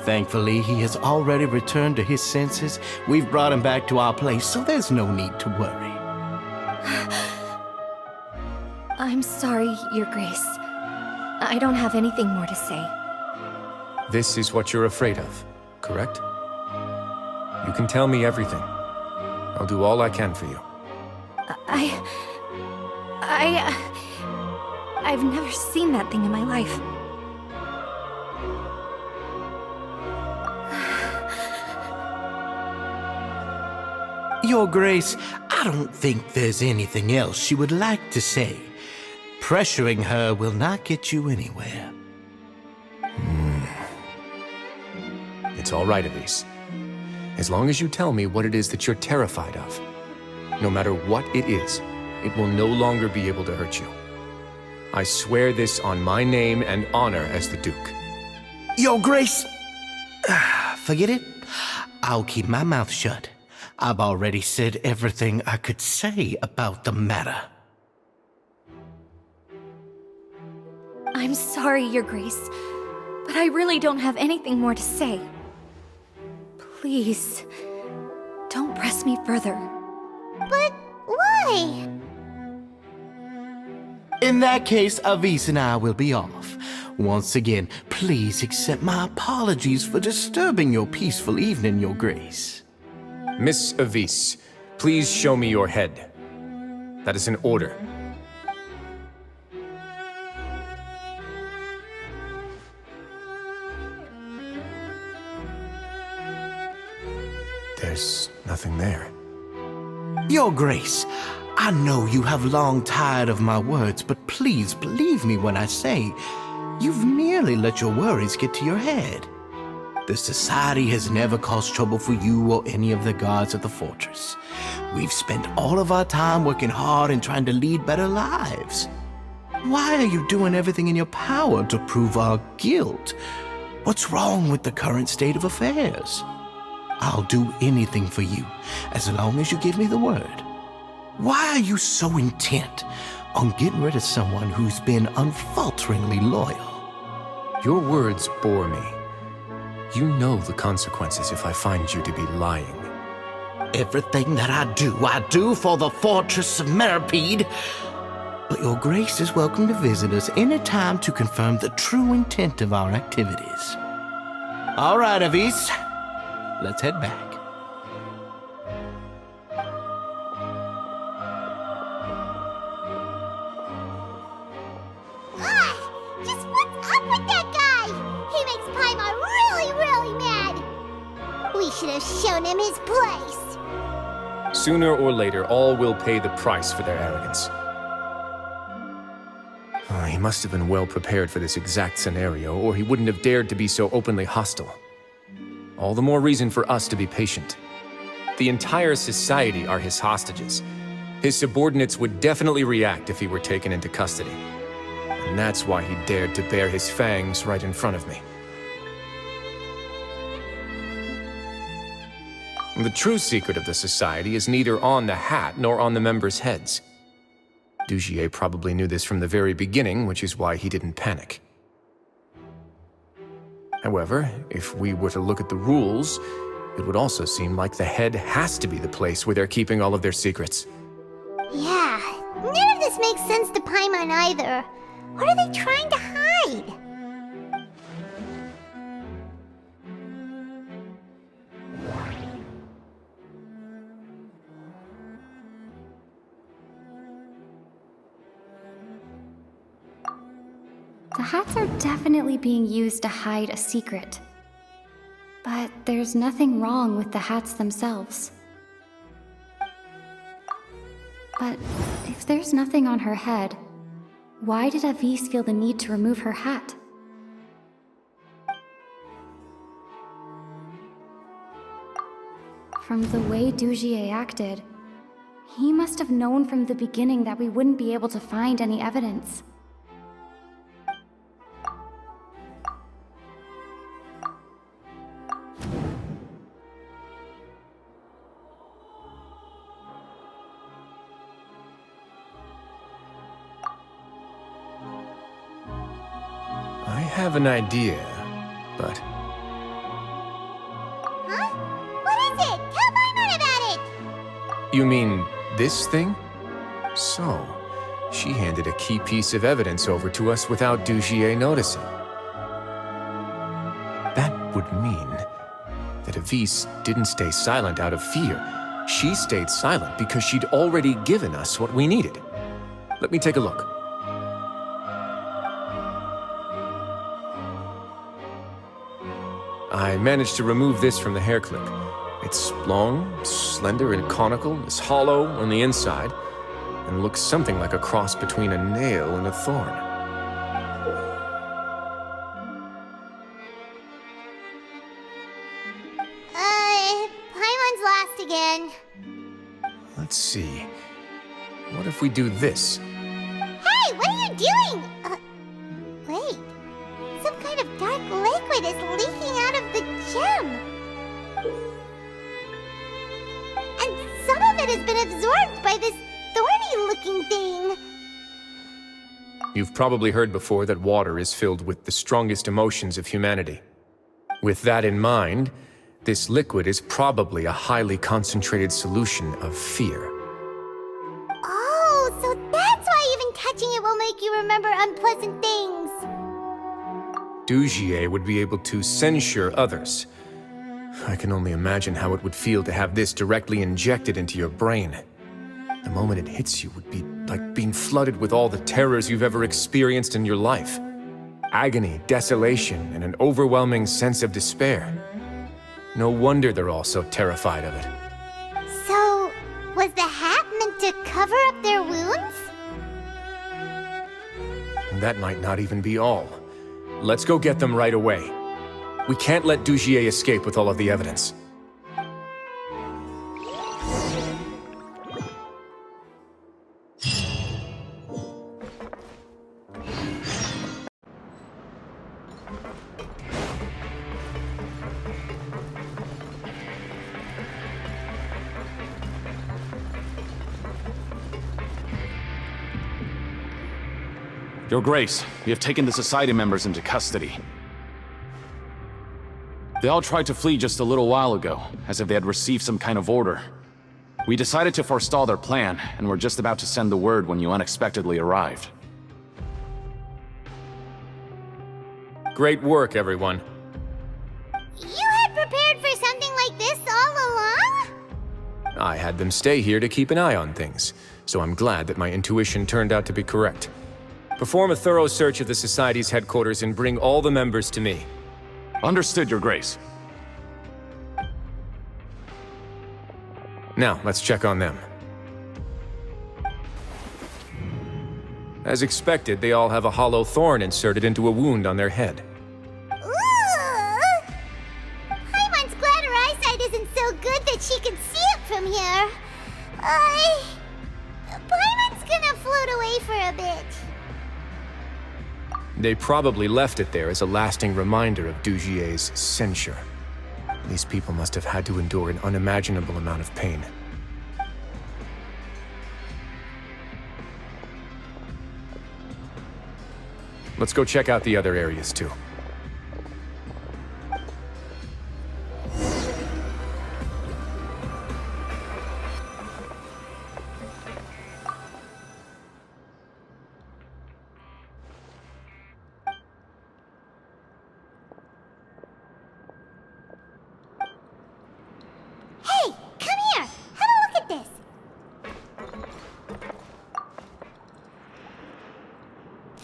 Thankfully, he has already returned to his senses. We've brought him back to our place, so there's no need to worry. I'm sorry, Your Grace. I don't have anything more to say. This is what you're afraid of, correct? You can tell me everything. I'll do all I can for you. I've never seen that thing in my life. Your Grace, I don't think there's anything else she would like to say. Pressuring her will not get you anywhere. It's all right, Elise. As long as you tell me what it is that you're terrified of. No matter what it is, it will no longer be able to hurt you. I swear this on my name and honor as the Duke. Your Grace, forget it. I'll keep my mouth shut. I've already said everything I could say about the matter. I'm sorry, Your Grace, but I really don't have anything more to say. Please, don't press me further. But why? In that case, Avis and I will be off. Once again, please accept my apologies for disturbing your peaceful evening, Your Grace. Miss Avis, please show me your head. That is an order. There's nothing there. Your Grace, I know you have long tired of my words, but please believe me when I say you've merely let your worries get to your head. The Society has never caused trouble for you or any of the guards at the fortress. We've spent all of our time working hard and trying to lead better lives. Why are you doing everything in your power to prove our guilt? What's wrong with the current state of affairs? I'll do anything for you, as long as you give me the word. Why are you so intent on getting rid of someone who's been unfalteringly loyal? Your words bore me. You know the consequences if I find you to be lying. Everything that I do for the Fortress of Meripede. But Your Grace is welcome to visit us any time to confirm the true intent of our activities. All right, Avis. Let's head back. Just what's up with that guy? He makes Paimon really, really mad. We should have shown him his place. Sooner or later, all will pay the price for their arrogance. Oh, he must have been well prepared for this exact scenario, or he wouldn't have dared to be so openly hostile. All the more reason for us to be patient. The entire society are his hostages. His subordinates would definitely react if he were taken into custody. And that's why he dared to bare his fangs right in front of me. The true secret of the society is neither on the hat nor on the members' heads. Dugier probably knew this from the very beginning, which is why he didn't panic. However, if we were to look at the rules, it would also seem like the head has to be the place where they're keeping all of their secrets. Yeah, none of this makes sense to Paimon either. What are they trying to hide? The hats are definitely being used to hide a secret. But there's nothing wrong with the hats themselves. But if there's nothing on her head, why did Avis feel the need to remove her hat? From the way Dugier acted, he must have known from the beginning that we wouldn't be able to find any evidence. I have an idea, but... Huh? What is it? Tell Paimon about it! You mean this thing? So, she handed a key piece of evidence over to us without Dugier noticing. That would mean that Avis didn't stay silent out of fear. She stayed silent because she'd already given us what we needed. Let me take a look. I managed to remove this from the hair clip. It's long, slender, and conical, is hollow on the inside, and looks something like a cross between a nail and a thorn. Paimon's lost again. Let's see. What if we do this? Hey, what are you doing? Wait. Some kind of dark liquid is leaking out of the gem. And some of it has been absorbed by this thorny-looking thing. You've probably heard before that water is filled with the strongest emotions of humanity. With that in mind, this liquid is probably a highly concentrated solution of fear. Oh, so that's why even touching it will make you remember unpleasant things. Dugier would be able to censure others. I can only imagine how it would feel to have this directly injected into your brain. The moment it hits you would be like being flooded with all the terrors you've ever experienced in your life. Agony, desolation, and an overwhelming sense of despair. No wonder they're all so terrified of it. So, was the hat meant to cover up their wounds? And that might not even be all. Let's go get them right away. We can't let Dugier escape with all of the evidence. Your Grace, we have taken the Society members into custody. They all tried to flee just a little while ago, as if they had received some kind of order. We decided to forestall their plan, and were just about to send the word when you unexpectedly arrived. Great work, everyone. You had prepared for something like this all along? I had them stay here to keep an eye on things, so I'm glad that my intuition turned out to be correct. Perform a thorough search of the Society's headquarters and bring all the members to me. Understood, Your Grace. Now, let's check on them. As expected, they all have a hollow thorn inserted into a wound on their head. Ooh! Paimon's glad her eyesight isn't so good that she can see it from here. Paimon's gonna float away for a bit. They probably left it there as a lasting reminder of Dugier's censure. These people must have had to endure an unimaginable amount of pain. Let's go check out the other areas too. Hey, come here! Have a look at this!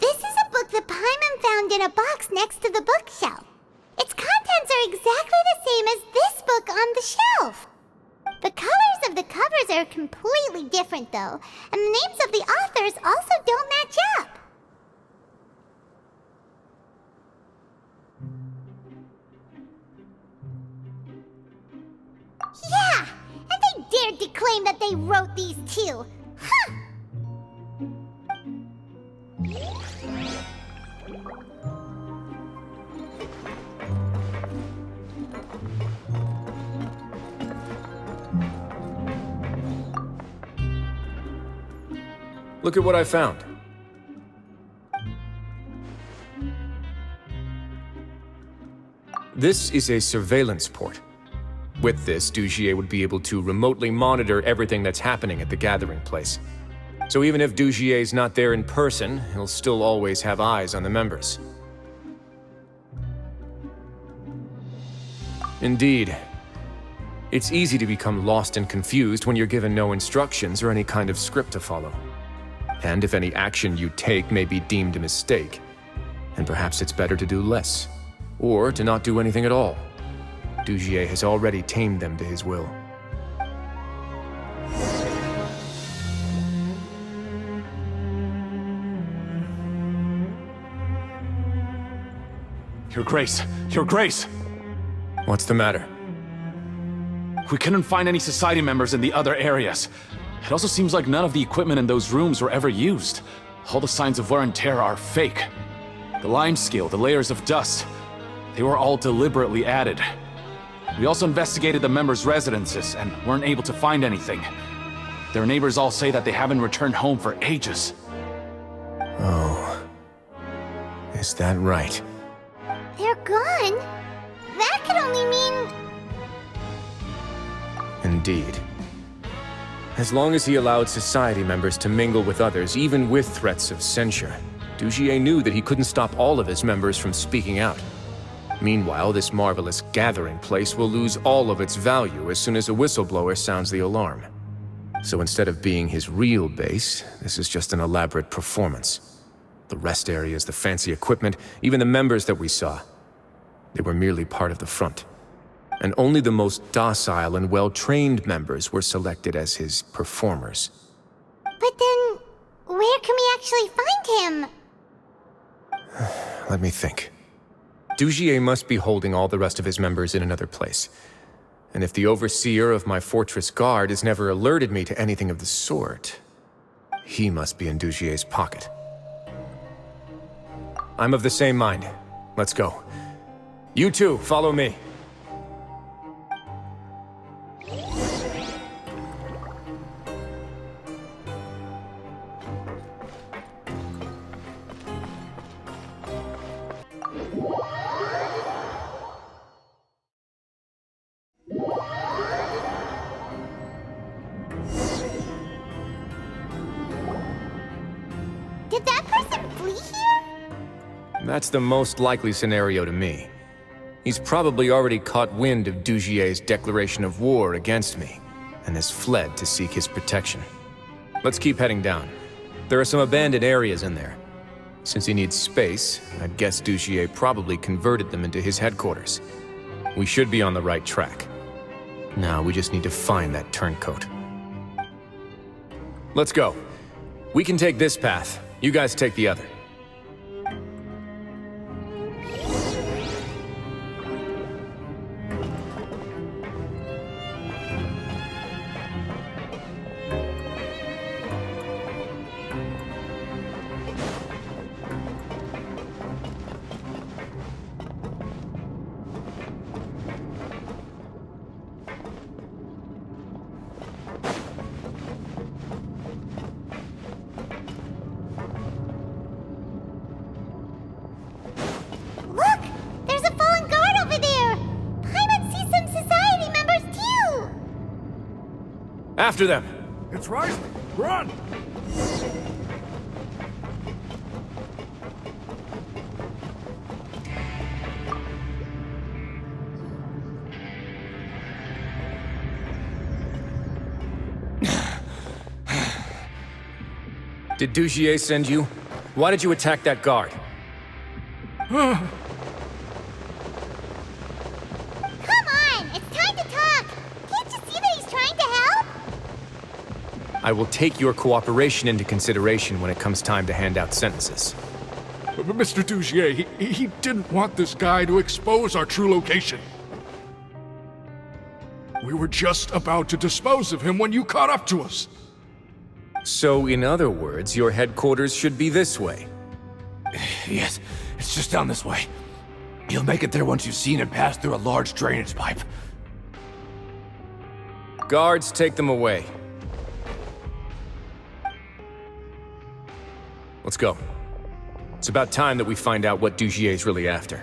This is a book that Paimon found in a box next to the bookshelf. Its contents are exactly the same as this book on the shelf. The colors of the covers are completely different, though, and the names of the authors also don't match up. Yeah, and they dared to claim that they wrote these too. Huh! Look at what I found. This is a surveillance port. With this, Dugier would be able to remotely monitor everything that's happening at the gathering place. So even if Dugier's not there in person, he'll still always have eyes on the members. Indeed. It's easy to become lost and confused when you're given no instructions or any kind of script to follow. And if any action you take may be deemed a mistake, then perhaps it's better to do less, or to not do anything at all. Dugier has already tamed them to his will. Your Grace! Your Grace! What's the matter? We couldn't find any Society members in the other areas. It also seems like none of the equipment in those rooms were ever used. All the signs of wear and tear are fake. The lime scale, the layers of dust, they were all deliberately added. We also investigated the members' residences and weren't able to find anything. Their neighbors all say that they haven't returned home for ages. Oh. Is that right? They're gone? That could only mean... Indeed. As long as he allowed Society members to mingle with others, even with threats of censure, Dugier knew that he couldn't stop all of his members from speaking out. Meanwhile, this marvelous gathering place will lose all of its value as soon as a whistleblower sounds the alarm. So instead of being his real base, this is just an elaborate performance. The rest areas, the fancy equipment, even the members that we saw, they were merely part of the front. And only the most docile and well-trained members were selected as his performers. But then, where can we actually find him? Let me think. Dugier must be holding all the rest of his members in another place. And if the overseer of my fortress guard has never alerted me to anything of the sort, he must be in Dugier's pocket. I'm of the same mind. Let's go. You two, follow me. Did that person flee here? That's the most likely scenario to me. He's probably already caught wind of Dugier's declaration of war against me, and has fled to seek his protection. Let's keep heading down. There are some abandoned areas in there. Since he needs space, I'd guess Dugier probably converted them into his headquarters. We should be on the right track. Now we just need to find that turncoat. Let's go. We can take this path. You guys take the other. Look! There's a fallen guard over there! Paimon sees some Society members too! After them! It's Wriothesley! Run! Did Dugier send you? Why did you attack that guard? on! It's time to talk! Can't you see that he's trying to help? I will take your cooperation into consideration when it comes time to hand out sentences. Mr. Dugier, he didn't want this guy to expose our true location. We were just about to dispose of him when you caught up to us. So, in other words, your headquarters should be this way. Yes, it's just down this way. You'll make it there once you've seen him pass through a large drainage pipe. Guards, take them away. Let's go. It's about time that we find out what Dugier's really after.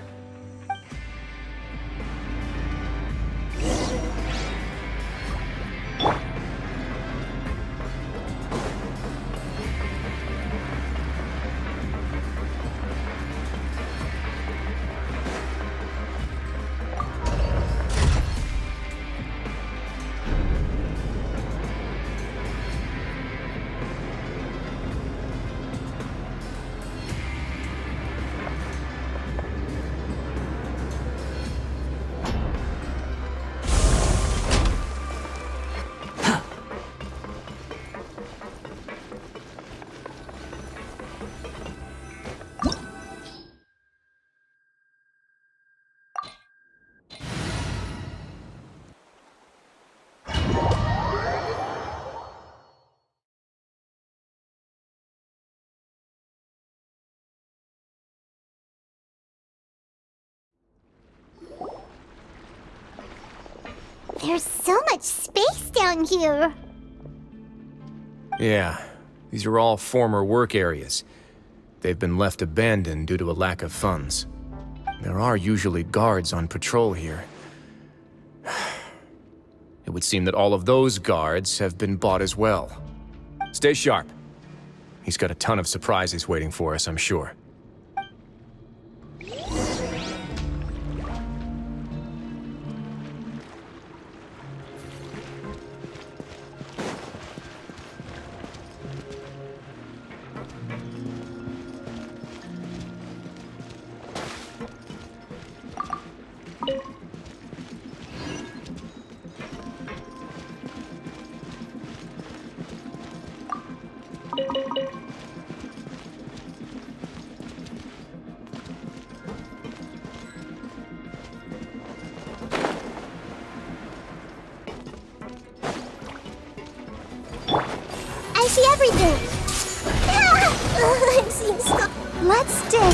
There's so much space down here. Yeah, these are all former work areas. They've been left abandoned due to a lack of funds. There are usually guards on patrol here. It would seem that all of those guards have been bought as well. Stay sharp. He's got a ton of surprises waiting for us, I'm sure. I see everything. I'm seeing stuff. Let's dig.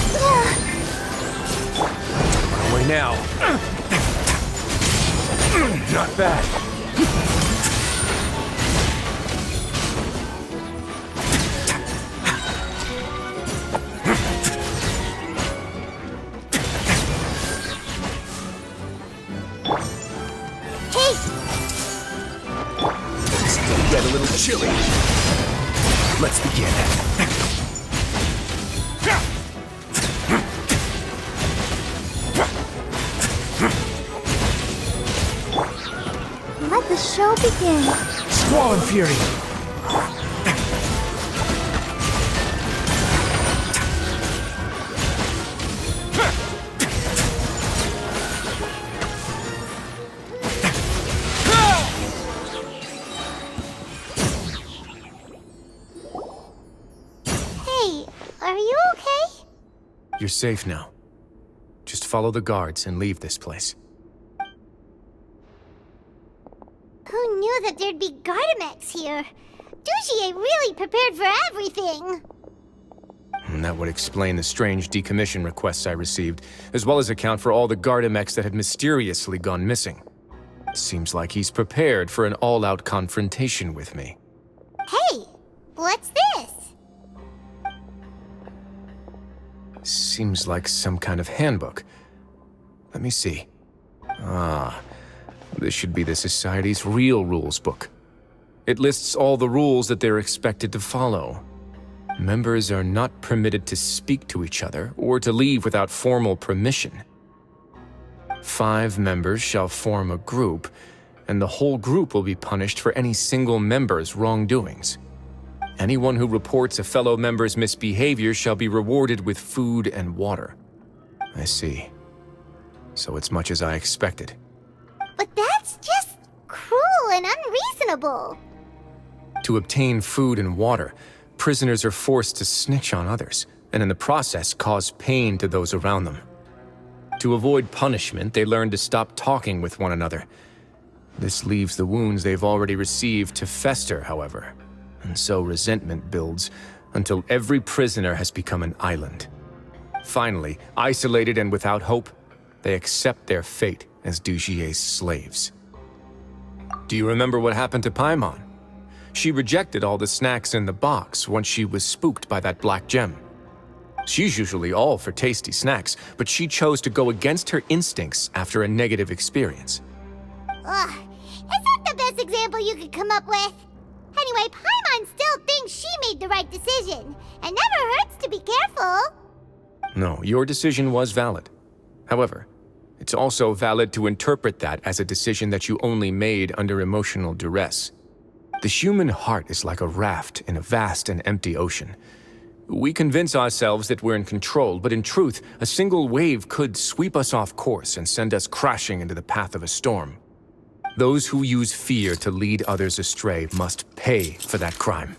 Away now. Not bad. Hey! Still get a little chilly. Let's begin. Let the show begin. Squall and Fury. Hey, are you okay? You're safe now. Just follow the guards and leave this place. Who knew that there'd be Gardamex here? Dugier really prepared for everything. And that would explain the strange decommission requests I received, as well as account for all the Gardamex that had mysteriously gone missing. Seems like he's prepared for an all-out confrontation with me. Hey, what's this? Seems like some kind of handbook. Let me see. Ah, this should be the Society's real rules book. It lists all the rules that they're expected to follow. Members are not permitted to speak to each other or to leave without formal permission. 5 members shall form a group, and the whole group will be punished for any single member's wrongdoings. Anyone who reports a fellow member's misbehavior shall be rewarded with food and water. I see. So it's much as I expected. But that's just cruel and unreasonable. To obtain food and water, prisoners are forced to snitch on others, and in the process cause pain to those around them. To avoid punishment, they learn to stop talking with one another. This leaves the wounds they've already received to fester, however, and so resentment builds until every prisoner has become an island. Finally, isolated and without hope, they accept their fate as Dujie's slaves. Do you remember what happened to Paimon? She rejected all the snacks in the box once she was spooked by that black gem. She's usually all for tasty snacks, but she chose to go against her instincts after a negative experience. Ugh, is that the best example you could come up with? Anyway, Paimon still thinks she made the right decision. It never hurts to be careful. No, your decision was valid. However, it's also valid to interpret that as a decision that you only made under emotional duress. The human heart is like a raft in a vast and empty ocean. We convince ourselves that we're in control, but in truth, a single wave could sweep us off course and send us crashing into the path of a storm. Those who use fear to lead others astray must pay for that crime.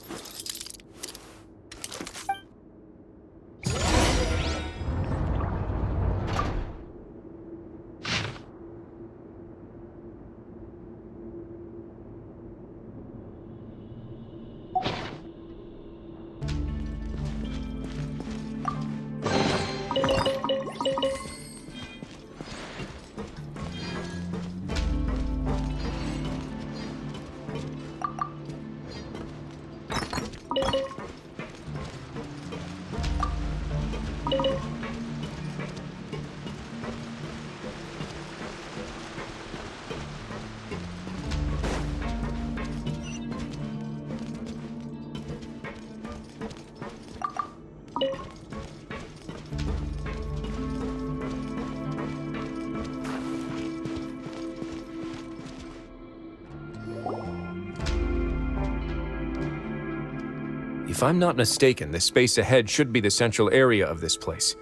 If I'm not mistaken, the space ahead should be the central area of this place,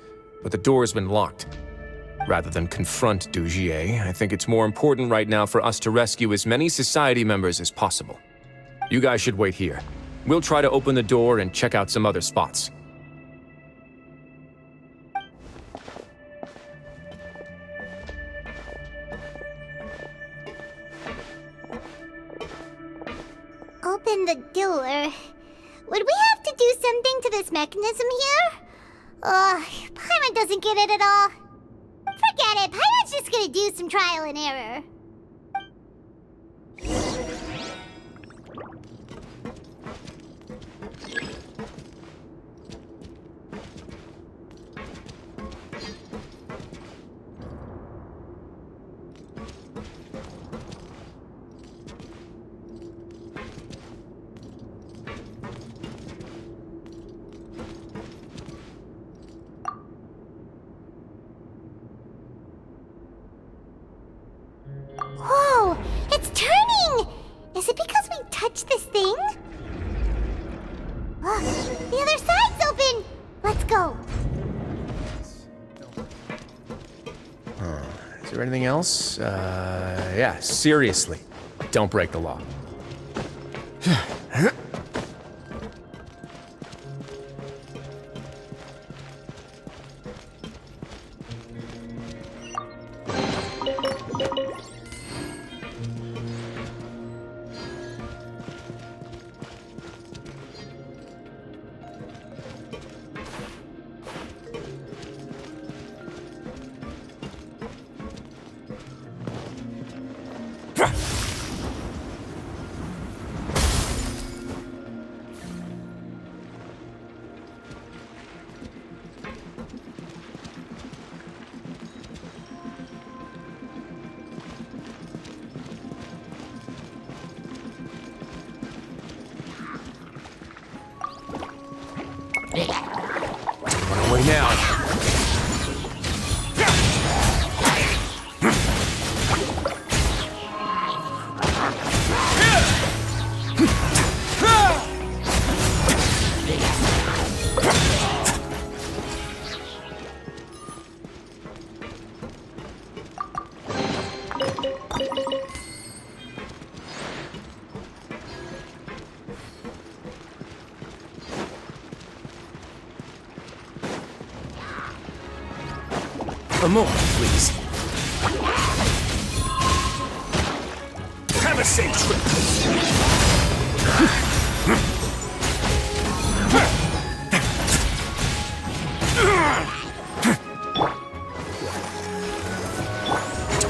but the door's been locked. Rather than confront Dujie, I think it's more important right now for us to rescue as many society members as possible. You guys should wait here. We'll try to open the door and check out some other spots. Open the door. Would we have to do something to this mechanism here? Paimon doesn't get it at all. Forget it, Paimon's just gonna do some trial and error. Whoa! It's turning! Is it because we touched this thing? Look, the other side's open! Let's go! Is there anything else? Yeah, seriously. Don't break the law. Run away now. More, please. Have a safe trip.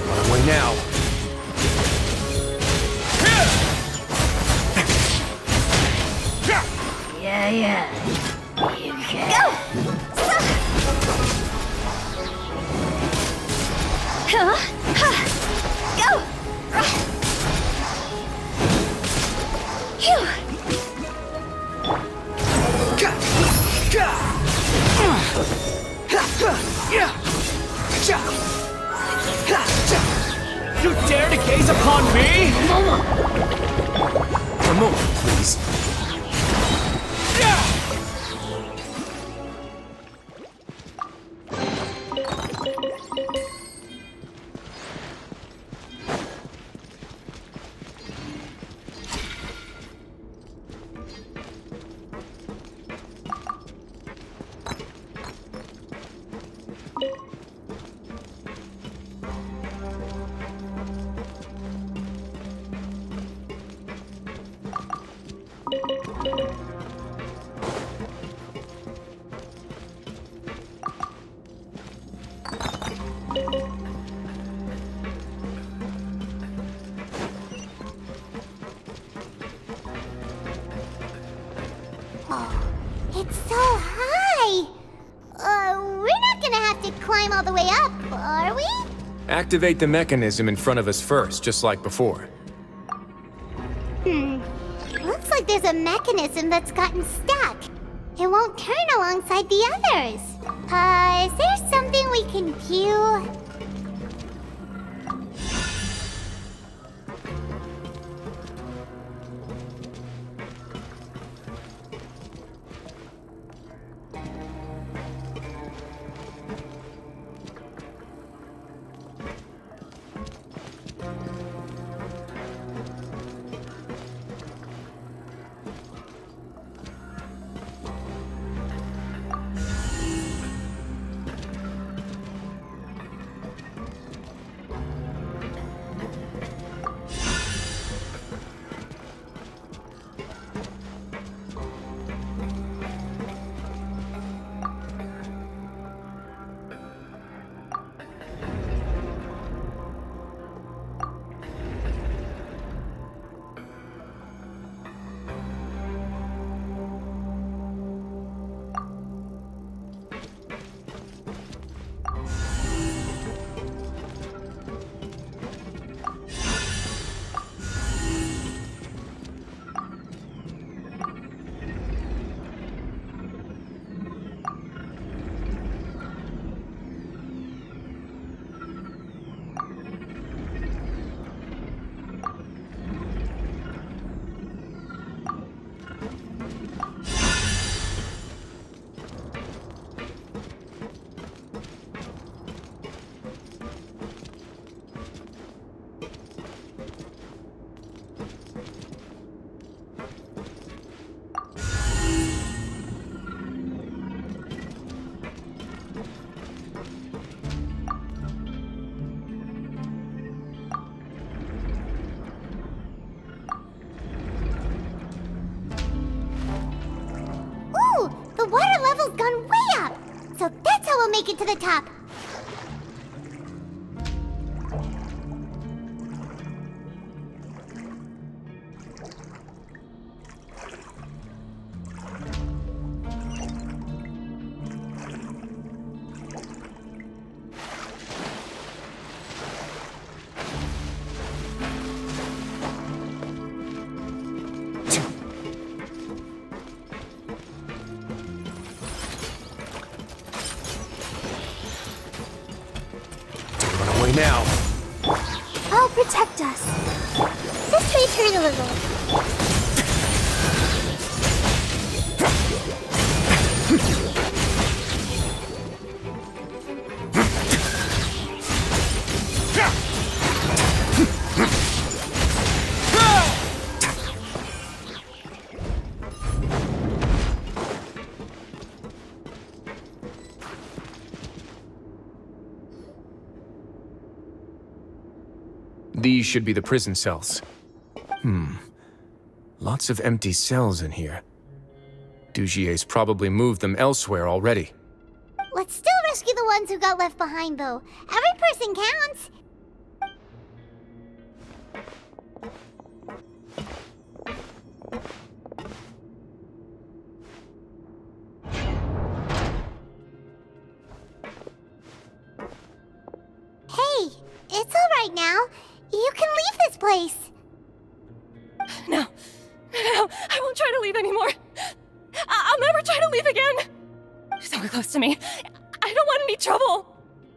Run away now. Yeah. You can. Go! Go! Phew! You dare to gaze upon me? One more, please. It's so high! We're not gonna have to climb all the way up, are we? Activate the mechanism in front of us first, just like before. Looks like there's a mechanism that's gotten stuck. It won't turn alongside the others. Is there something we can do? The water level's gone way up! So that's how we'll make it to the top. Now. I'll protect us. Just retreat a little. These should be the prison cells. Lots of empty cells in here. Dugier's probably moved them elsewhere already. Let's still rescue the ones who got left behind, though. Every person counts. Hey, it's all right now. You can leave this place. No, I won't try to leave anymore. I'll never try to leave again. Don't get close to me. I don't want any trouble.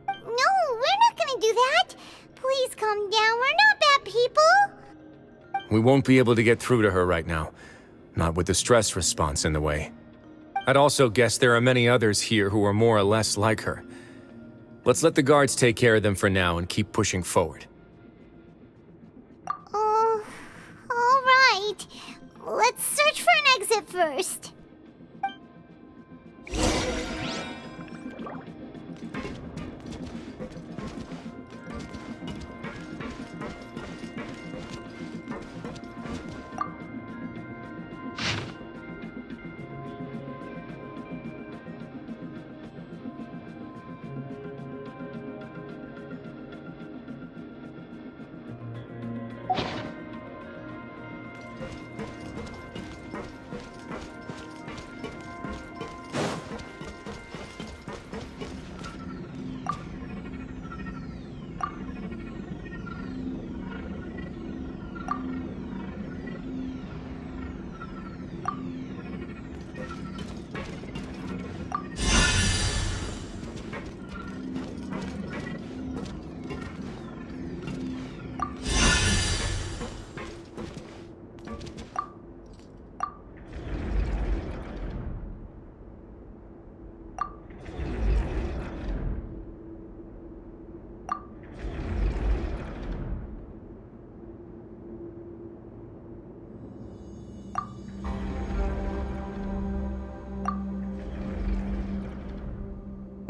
No, we're not gonna do that. Please calm down. We're not bad people. We won't be able to get through to her right now. Not with the stress response in the way. I'd also guess there are many others here who are more or less like her. Let's let the guards take care of them for now and keep pushing forward. Oh, all right. Let's search for an exit first.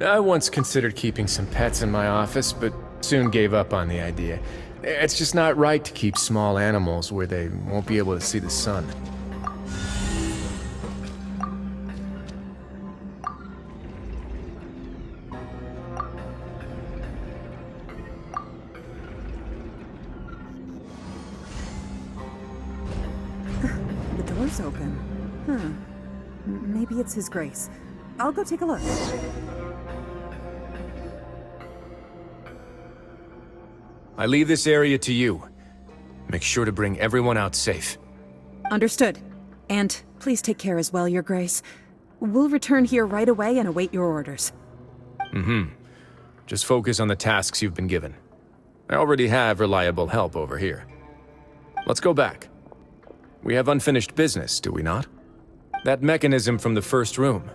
I once considered keeping some pets in my office, but soon gave up on the idea. It's just not right to keep small animals where they won't be able to see the sun. The door's open. Maybe it's His Grace. I'll go take a look. I leave this area to you. Make sure to bring everyone out safe. Understood. And please take care as well, Your Grace. We'll return here right away and await your orders. Just focus on the tasks you've been given. I already have reliable help over here. Let's go back. We have unfinished business, do we not? That mechanism from the first room.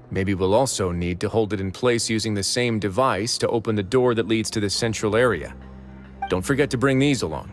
Maybe we'll also need to hold it in place using the same device to open the door that leads to the central area. Don't forget to bring these along.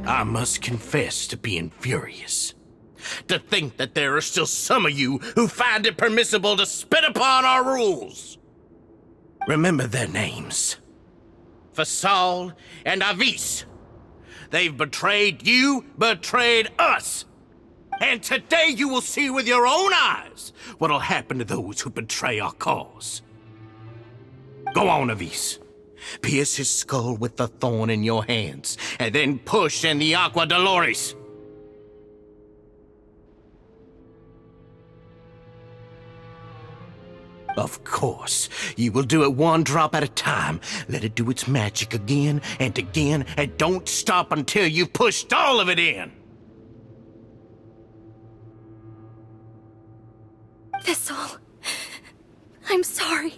I must confess to being furious. To think that there are still some of you who find it permissible to spit upon our rules. Remember their names. Fasal and Avis. They've betrayed you, betrayed us. And today you will see with your own eyes what'll happen to those who betray our cause. Go on, Avis. Pierce his skull with the thorn in your hands, and then push in the Aqua Dolores. Of course, you will do it one drop at a time. Let it do its magic again, and don't stop until you've pushed all of it in. Thistle, I'm sorry.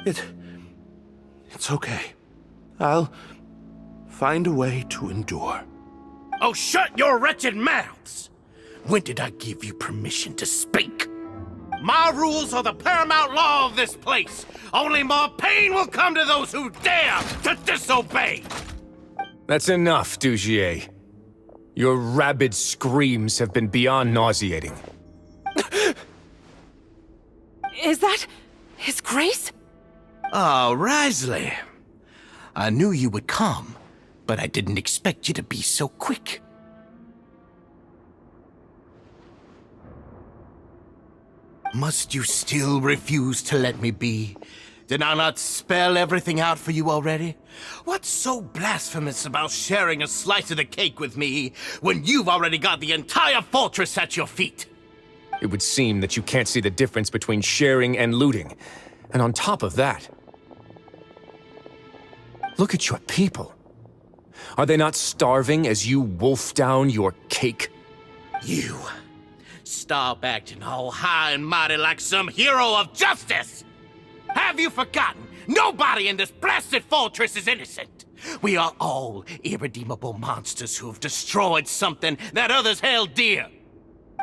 It's okay. I'll find a way to endure. Oh, shut your wretched mouths! When did I give you permission to speak? My rules are the paramount law of this place. Only more pain will come to those who dare to disobey. That's enough, Dugier. Your rabid screams have been beyond nauseating. Is that His Grace? Oh, Wriothesley. I knew you would come, but I didn't expect you to be so quick. Must you still refuse to let me be? Did I not spell everything out for you already? What's so blasphemous about sharing a slice of the cake with me when you've already got the entire fortress at your feet? It would seem that you can't see the difference between sharing and looting. And on top of that, look at your people. Are they not starving as you wolf down your cake? You. Stop acting all high and mighty like some hero of justice! Have you forgotten? Nobody in this blasted fortress is innocent! We are all irredeemable monsters who have destroyed something that others held dear.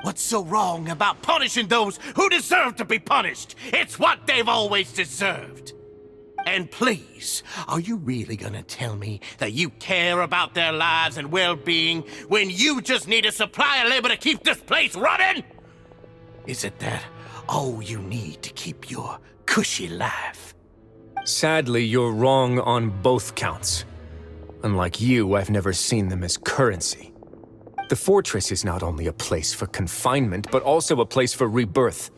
What's so wrong about punishing those who deserve to be punished? It's what they've always deserved. And please, are you really gonna tell me that you care about their lives and well-being when you just need a supply of labor to keep this place running? Is it that all you need to keep your cushy life? Sadly, you're wrong on both counts. Unlike you, I've never seen them as currency. The fortress is not only a place for confinement, but also a place for rebirth.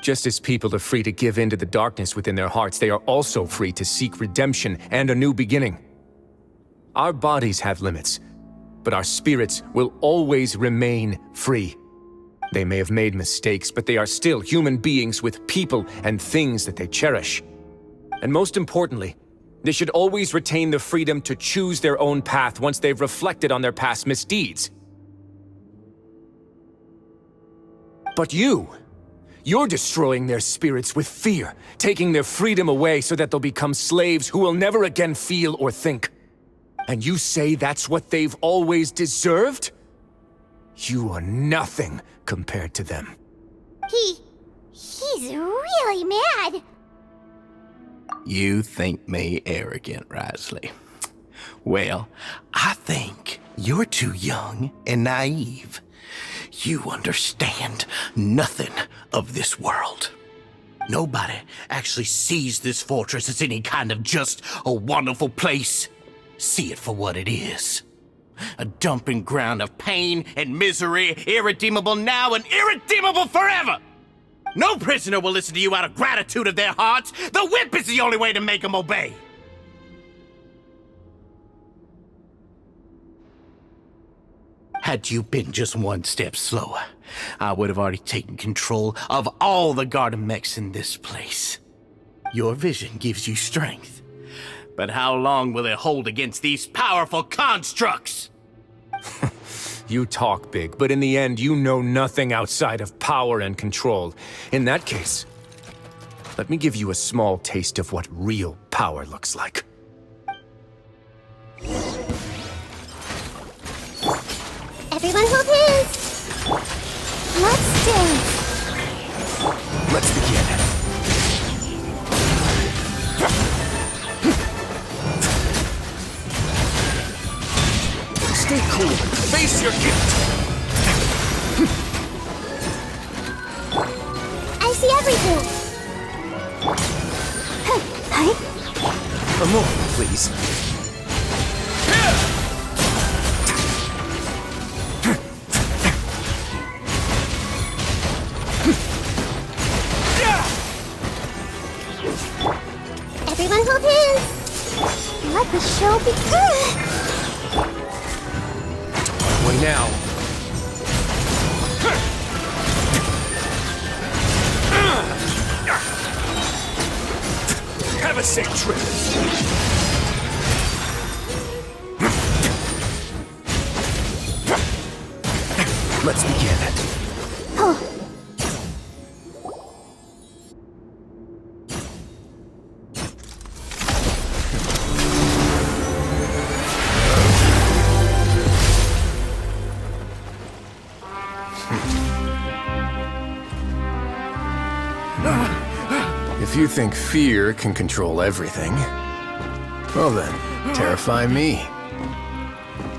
Just as people are free to give in to the darkness within their hearts, they are also free to seek redemption and a new beginning. Our bodies have limits, but our spirits will always remain free. They may have made mistakes, but they are still human beings with people and things that they cherish. And most importantly, they should always retain the freedom to choose their own path once they've reflected on their past misdeeds. But you're destroying their spirits with fear, taking their freedom away so that they'll become slaves who will never again feel or think. And you say that's what they've always deserved? You are nothing compared to them. He's really mad. You think me arrogant, Wriothesley. Well, I think you're too young and naive. You understand nothing of this world. Nobody actually sees this fortress as any kind of just a wonderful place. See it for what it is. A dumping ground of pain and misery, irredeemable now and irredeemable forever! No prisoner will listen to you out of gratitude of their hearts. The whip is the only way to make them obey. Had you been just one step slower, I would have already taken control of all the garden mechs in this place. Your vision gives you strength. But how long will it hold against these powerful constructs? You talk big, but in the end, you know nothing outside of power and control. In that case, let me give you a small taste of what real power looks like. Everyone hold hands. Let's dance. Let's begin. Stay cool and face your guilt! I see everything. More, please. Everyone hold hands. Let the show begin. Way now. Have a safe trip. Let's begin. Oh. If you think fear can control everything, well then, terrify me.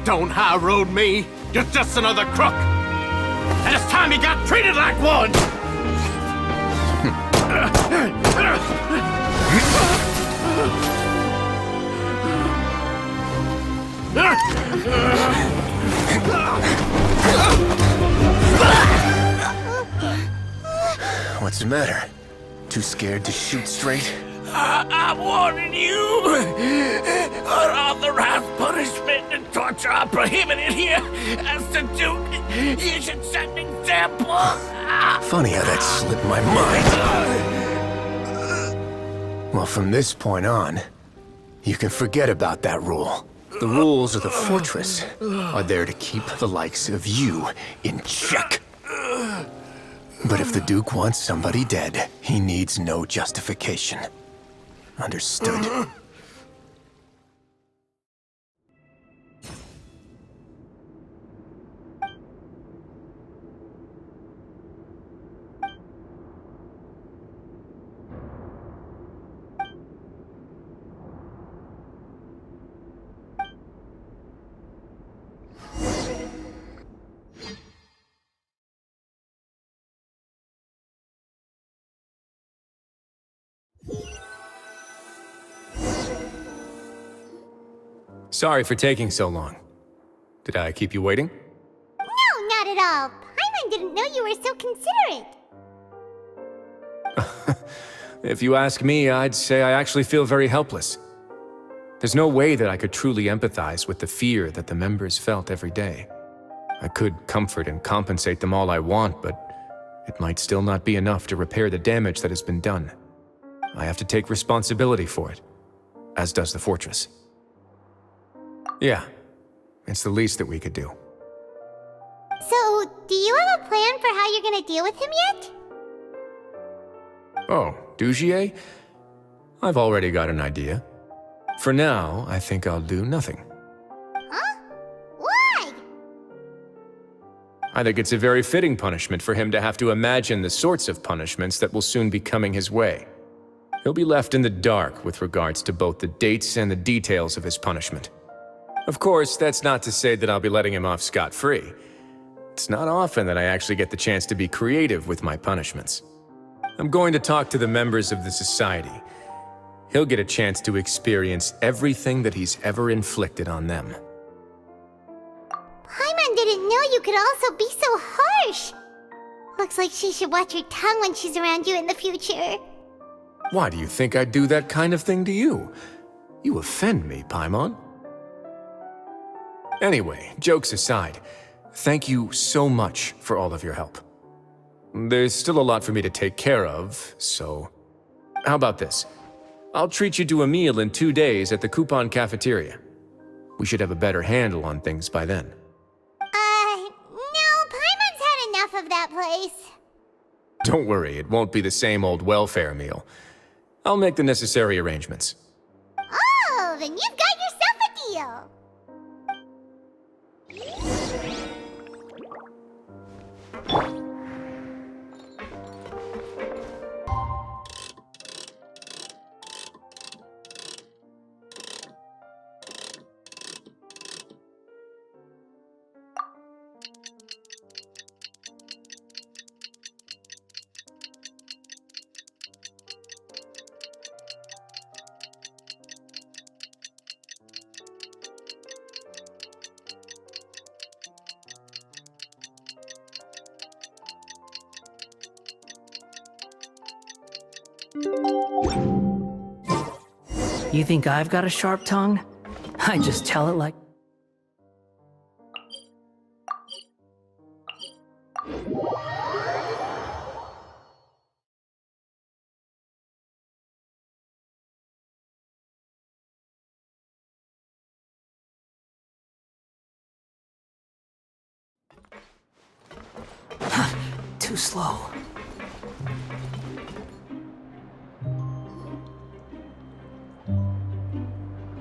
Don't high road me. You're just another crook. And it's time you got treated like one. What's the matter? Too scared to shoot straight? I'm warning you. Unauthorized punishment and torture are prohibited here. As the Duke, you should set an example. Funny how that slipped my mind. Well, from this point on, you can forget about that rule. The rules of the fortress are there to keep the likes of you in check. But if the Duke wants somebody dead, he needs no justification. Understood? Sorry for taking so long. Did I keep you waiting? No, not at all. Paimon didn't know you were so considerate. If you ask me, I'd say I actually feel very helpless. There's no way that I could truly empathize with the fear that the members felt every day. I could comfort and compensate them all I want, but it might still not be enough to repair the damage that has been done. I have to take responsibility for it, as does the fortress. Yeah, it's the least that we could do. So, do you have a plan for how you're gonna deal with him yet? Oh, Dugier? I've already got an idea. For now, I think I'll do nothing. Huh? Why? I think it's a very fitting punishment for him to have to imagine the sorts of punishments that will soon be coming his way. He'll be left in the dark with regards to both the dates and the details of his punishment. Of course, that's not to say that I'll be letting him off scot-free. It's not often that I actually get the chance to be creative with my punishments. I'm going to talk to the members of the society. He'll get a chance to experience everything that he's ever inflicted on them. Paimon didn't know you could also be so harsh. Looks like she should watch her tongue when she's around you in the future. Why do you think I'd do that kind of thing to you? You offend me, Paimon. Anyway, jokes aside, thank you so much for all of your help. There's still a lot for me to take care of, so... How about this? I'll treat you to a meal in 2 days at the Coupon Cafeteria. We should have a better handle on things by then. No, Paimon's had enough of that place. Don't worry, it won't be the same old welfare meal. I'll make the necessary arrangements. Oh, then you've got yourself a deal. You think I've got a sharp tongue? I just tell it like... Too slow.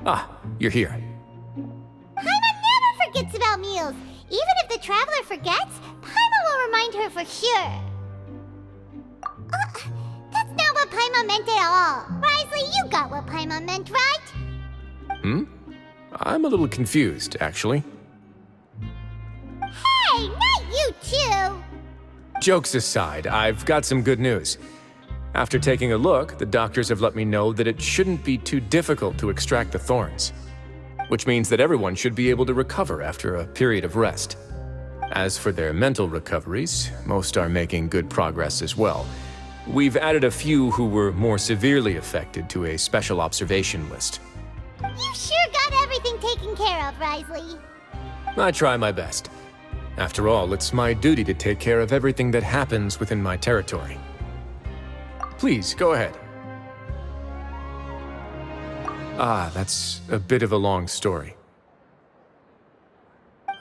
Ah, you're here. Paimon never forgets about meals. Even if the traveler forgets, Paimon will remind her for sure. That's not what Paimon meant at all. Wriothesley, you got what Paimon meant, right? I'm a little confused, actually. Hey, not you too! Jokes aside, I've got some good news. After taking a look, the doctors have let me know that it shouldn't be too difficult to extract the thorns, which means that everyone should be able to recover after a period of rest. As for their mental recoveries, most are making good progress as well. We've added a few who were more severely affected to a special observation list. You sure got everything taken care of, Wriothesley. I try my best. After all, it's my duty to take care of everything that happens within my territory. Please, go ahead. That's a bit of a long story.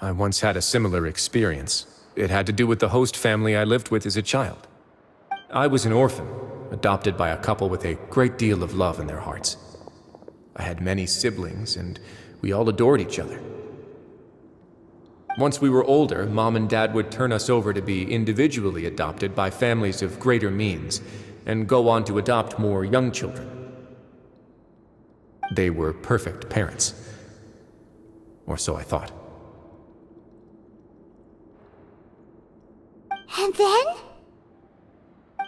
I once had a similar experience. It had to do with the host family I lived with as a child. I was an orphan, adopted by a couple with a great deal of love in their hearts. I had many siblings, and we all adored each other. Once we were older, Mom and Dad would turn us over to be individually adopted by families of greater means, and go on to adopt more young children. They were perfect parents. Or so I thought. And then?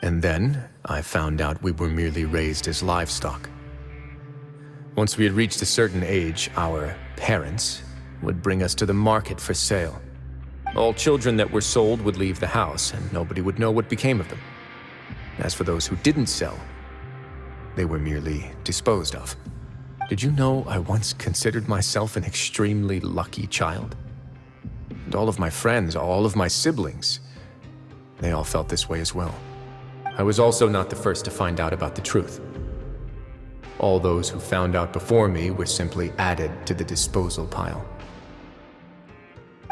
And then, I found out we were merely raised as livestock. Once we had reached a certain age, our parents would bring us to the market for sale. All children that were sold would leave the house, and nobody would know what became of them. As for those who didn't sell, they were merely disposed of. Did you know I once considered myself an extremely lucky child? And all of my friends, all of my siblings, they all felt this way as well. I was also not the first to find out about the truth. All those who found out before me were simply added to the disposal pile.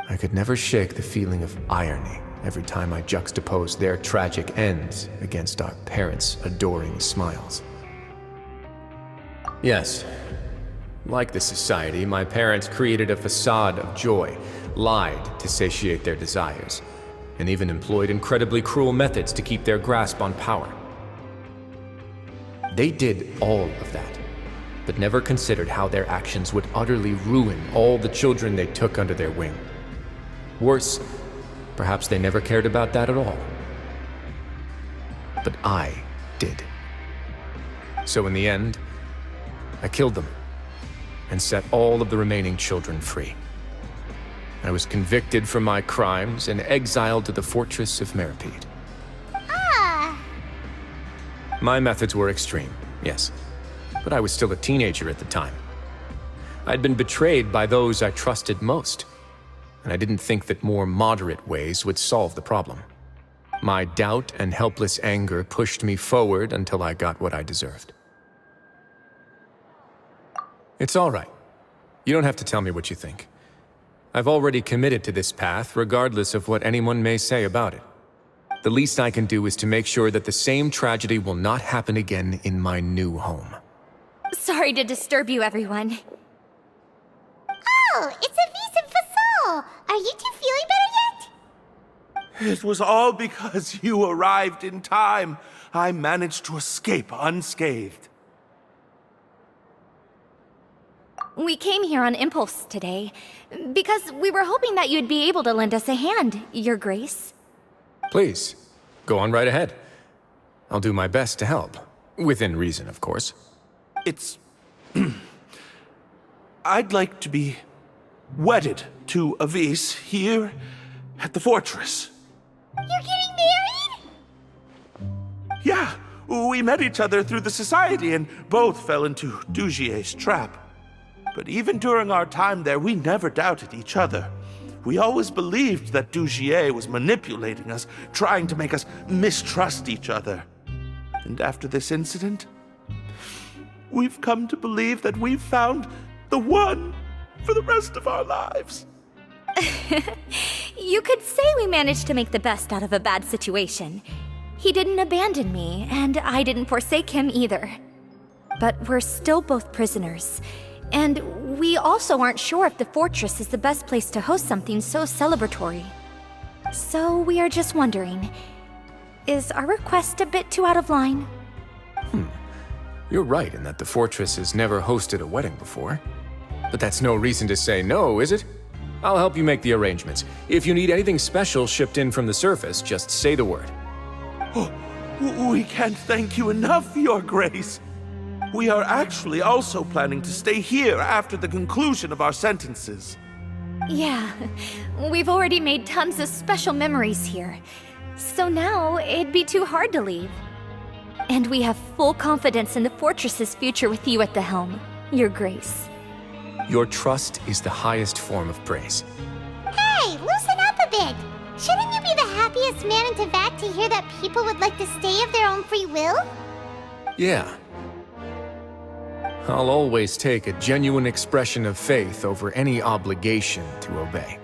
I could never shake the feeling of irony every time I juxtaposed their tragic ends against our parents' adoring smiles. Yes, like the society, my parents created a facade of joy, lied to satiate their desires, and even employed incredibly cruel methods to keep their grasp on power. They did all of that, but never considered how their actions would utterly ruin all the children they took under their wing. Worse, perhaps they never cared about that at all. But I did. So in the end, I killed them and set all of the remaining children free. I was convicted for my crimes and exiled to the fortress of Meripede. My methods were extreme, yes, but I was still a teenager at the time. I'd been betrayed by those I trusted most, and I didn't think that more moderate ways would solve the problem. My doubt and helpless anger pushed me forward until I got what I deserved. It's all right. You don't have to tell me what you think. I've already committed to this path, regardless of what anyone may say about it. The least I can do is to make sure that the same tragedy will not happen again in my new home. Sorry to disturb you, everyone. Oh, it's Avis and Fasol! Are you two feeling better yet? It was all because you arrived in time. I managed to escape unscathed. We came here on impulse today, because we were hoping that you'd be able to lend us a hand, Your Grace. Please, go on right ahead. I'll do my best to help. Within reason, of course. It's... I'd like to be wedded to Avis here at the fortress. You're getting married? Yeah, We met each other through the society and both fell into Dugier's trap. But even during our time there, we never doubted each other. We always believed that Dugier was manipulating us, trying to make us mistrust each other. And after this incident, we've come to believe that we've found the one for the rest of our lives. You could say we managed to make the best out of a bad situation. He didn't abandon me, and I didn't forsake him either. But we're still both prisoners. And we also aren't sure if the fortress is the best place to host something so celebratory. So we are just wondering, is our request a bit too out of line? You're right in that the fortress has never hosted a wedding before. But that's no reason to say no, is it? I'll help you make the arrangements. If you need anything special shipped in from the surface, just say the word. Oh, we can't thank you enough, Your Grace. We are actually also planning to stay here after the conclusion of our sentences. Yeah, we've already made tons of special memories here. So now it'd be too hard to leave. And we have full confidence in the fortress's future with you at the helm, Your Grace. Your trust is the highest form of praise. Hey, loosen up a bit. Shouldn't you be the happiest man in Teyvat to hear that people would like to stay of their own free will? Yeah. I'll always take a genuine expression of faith over any obligation to obey.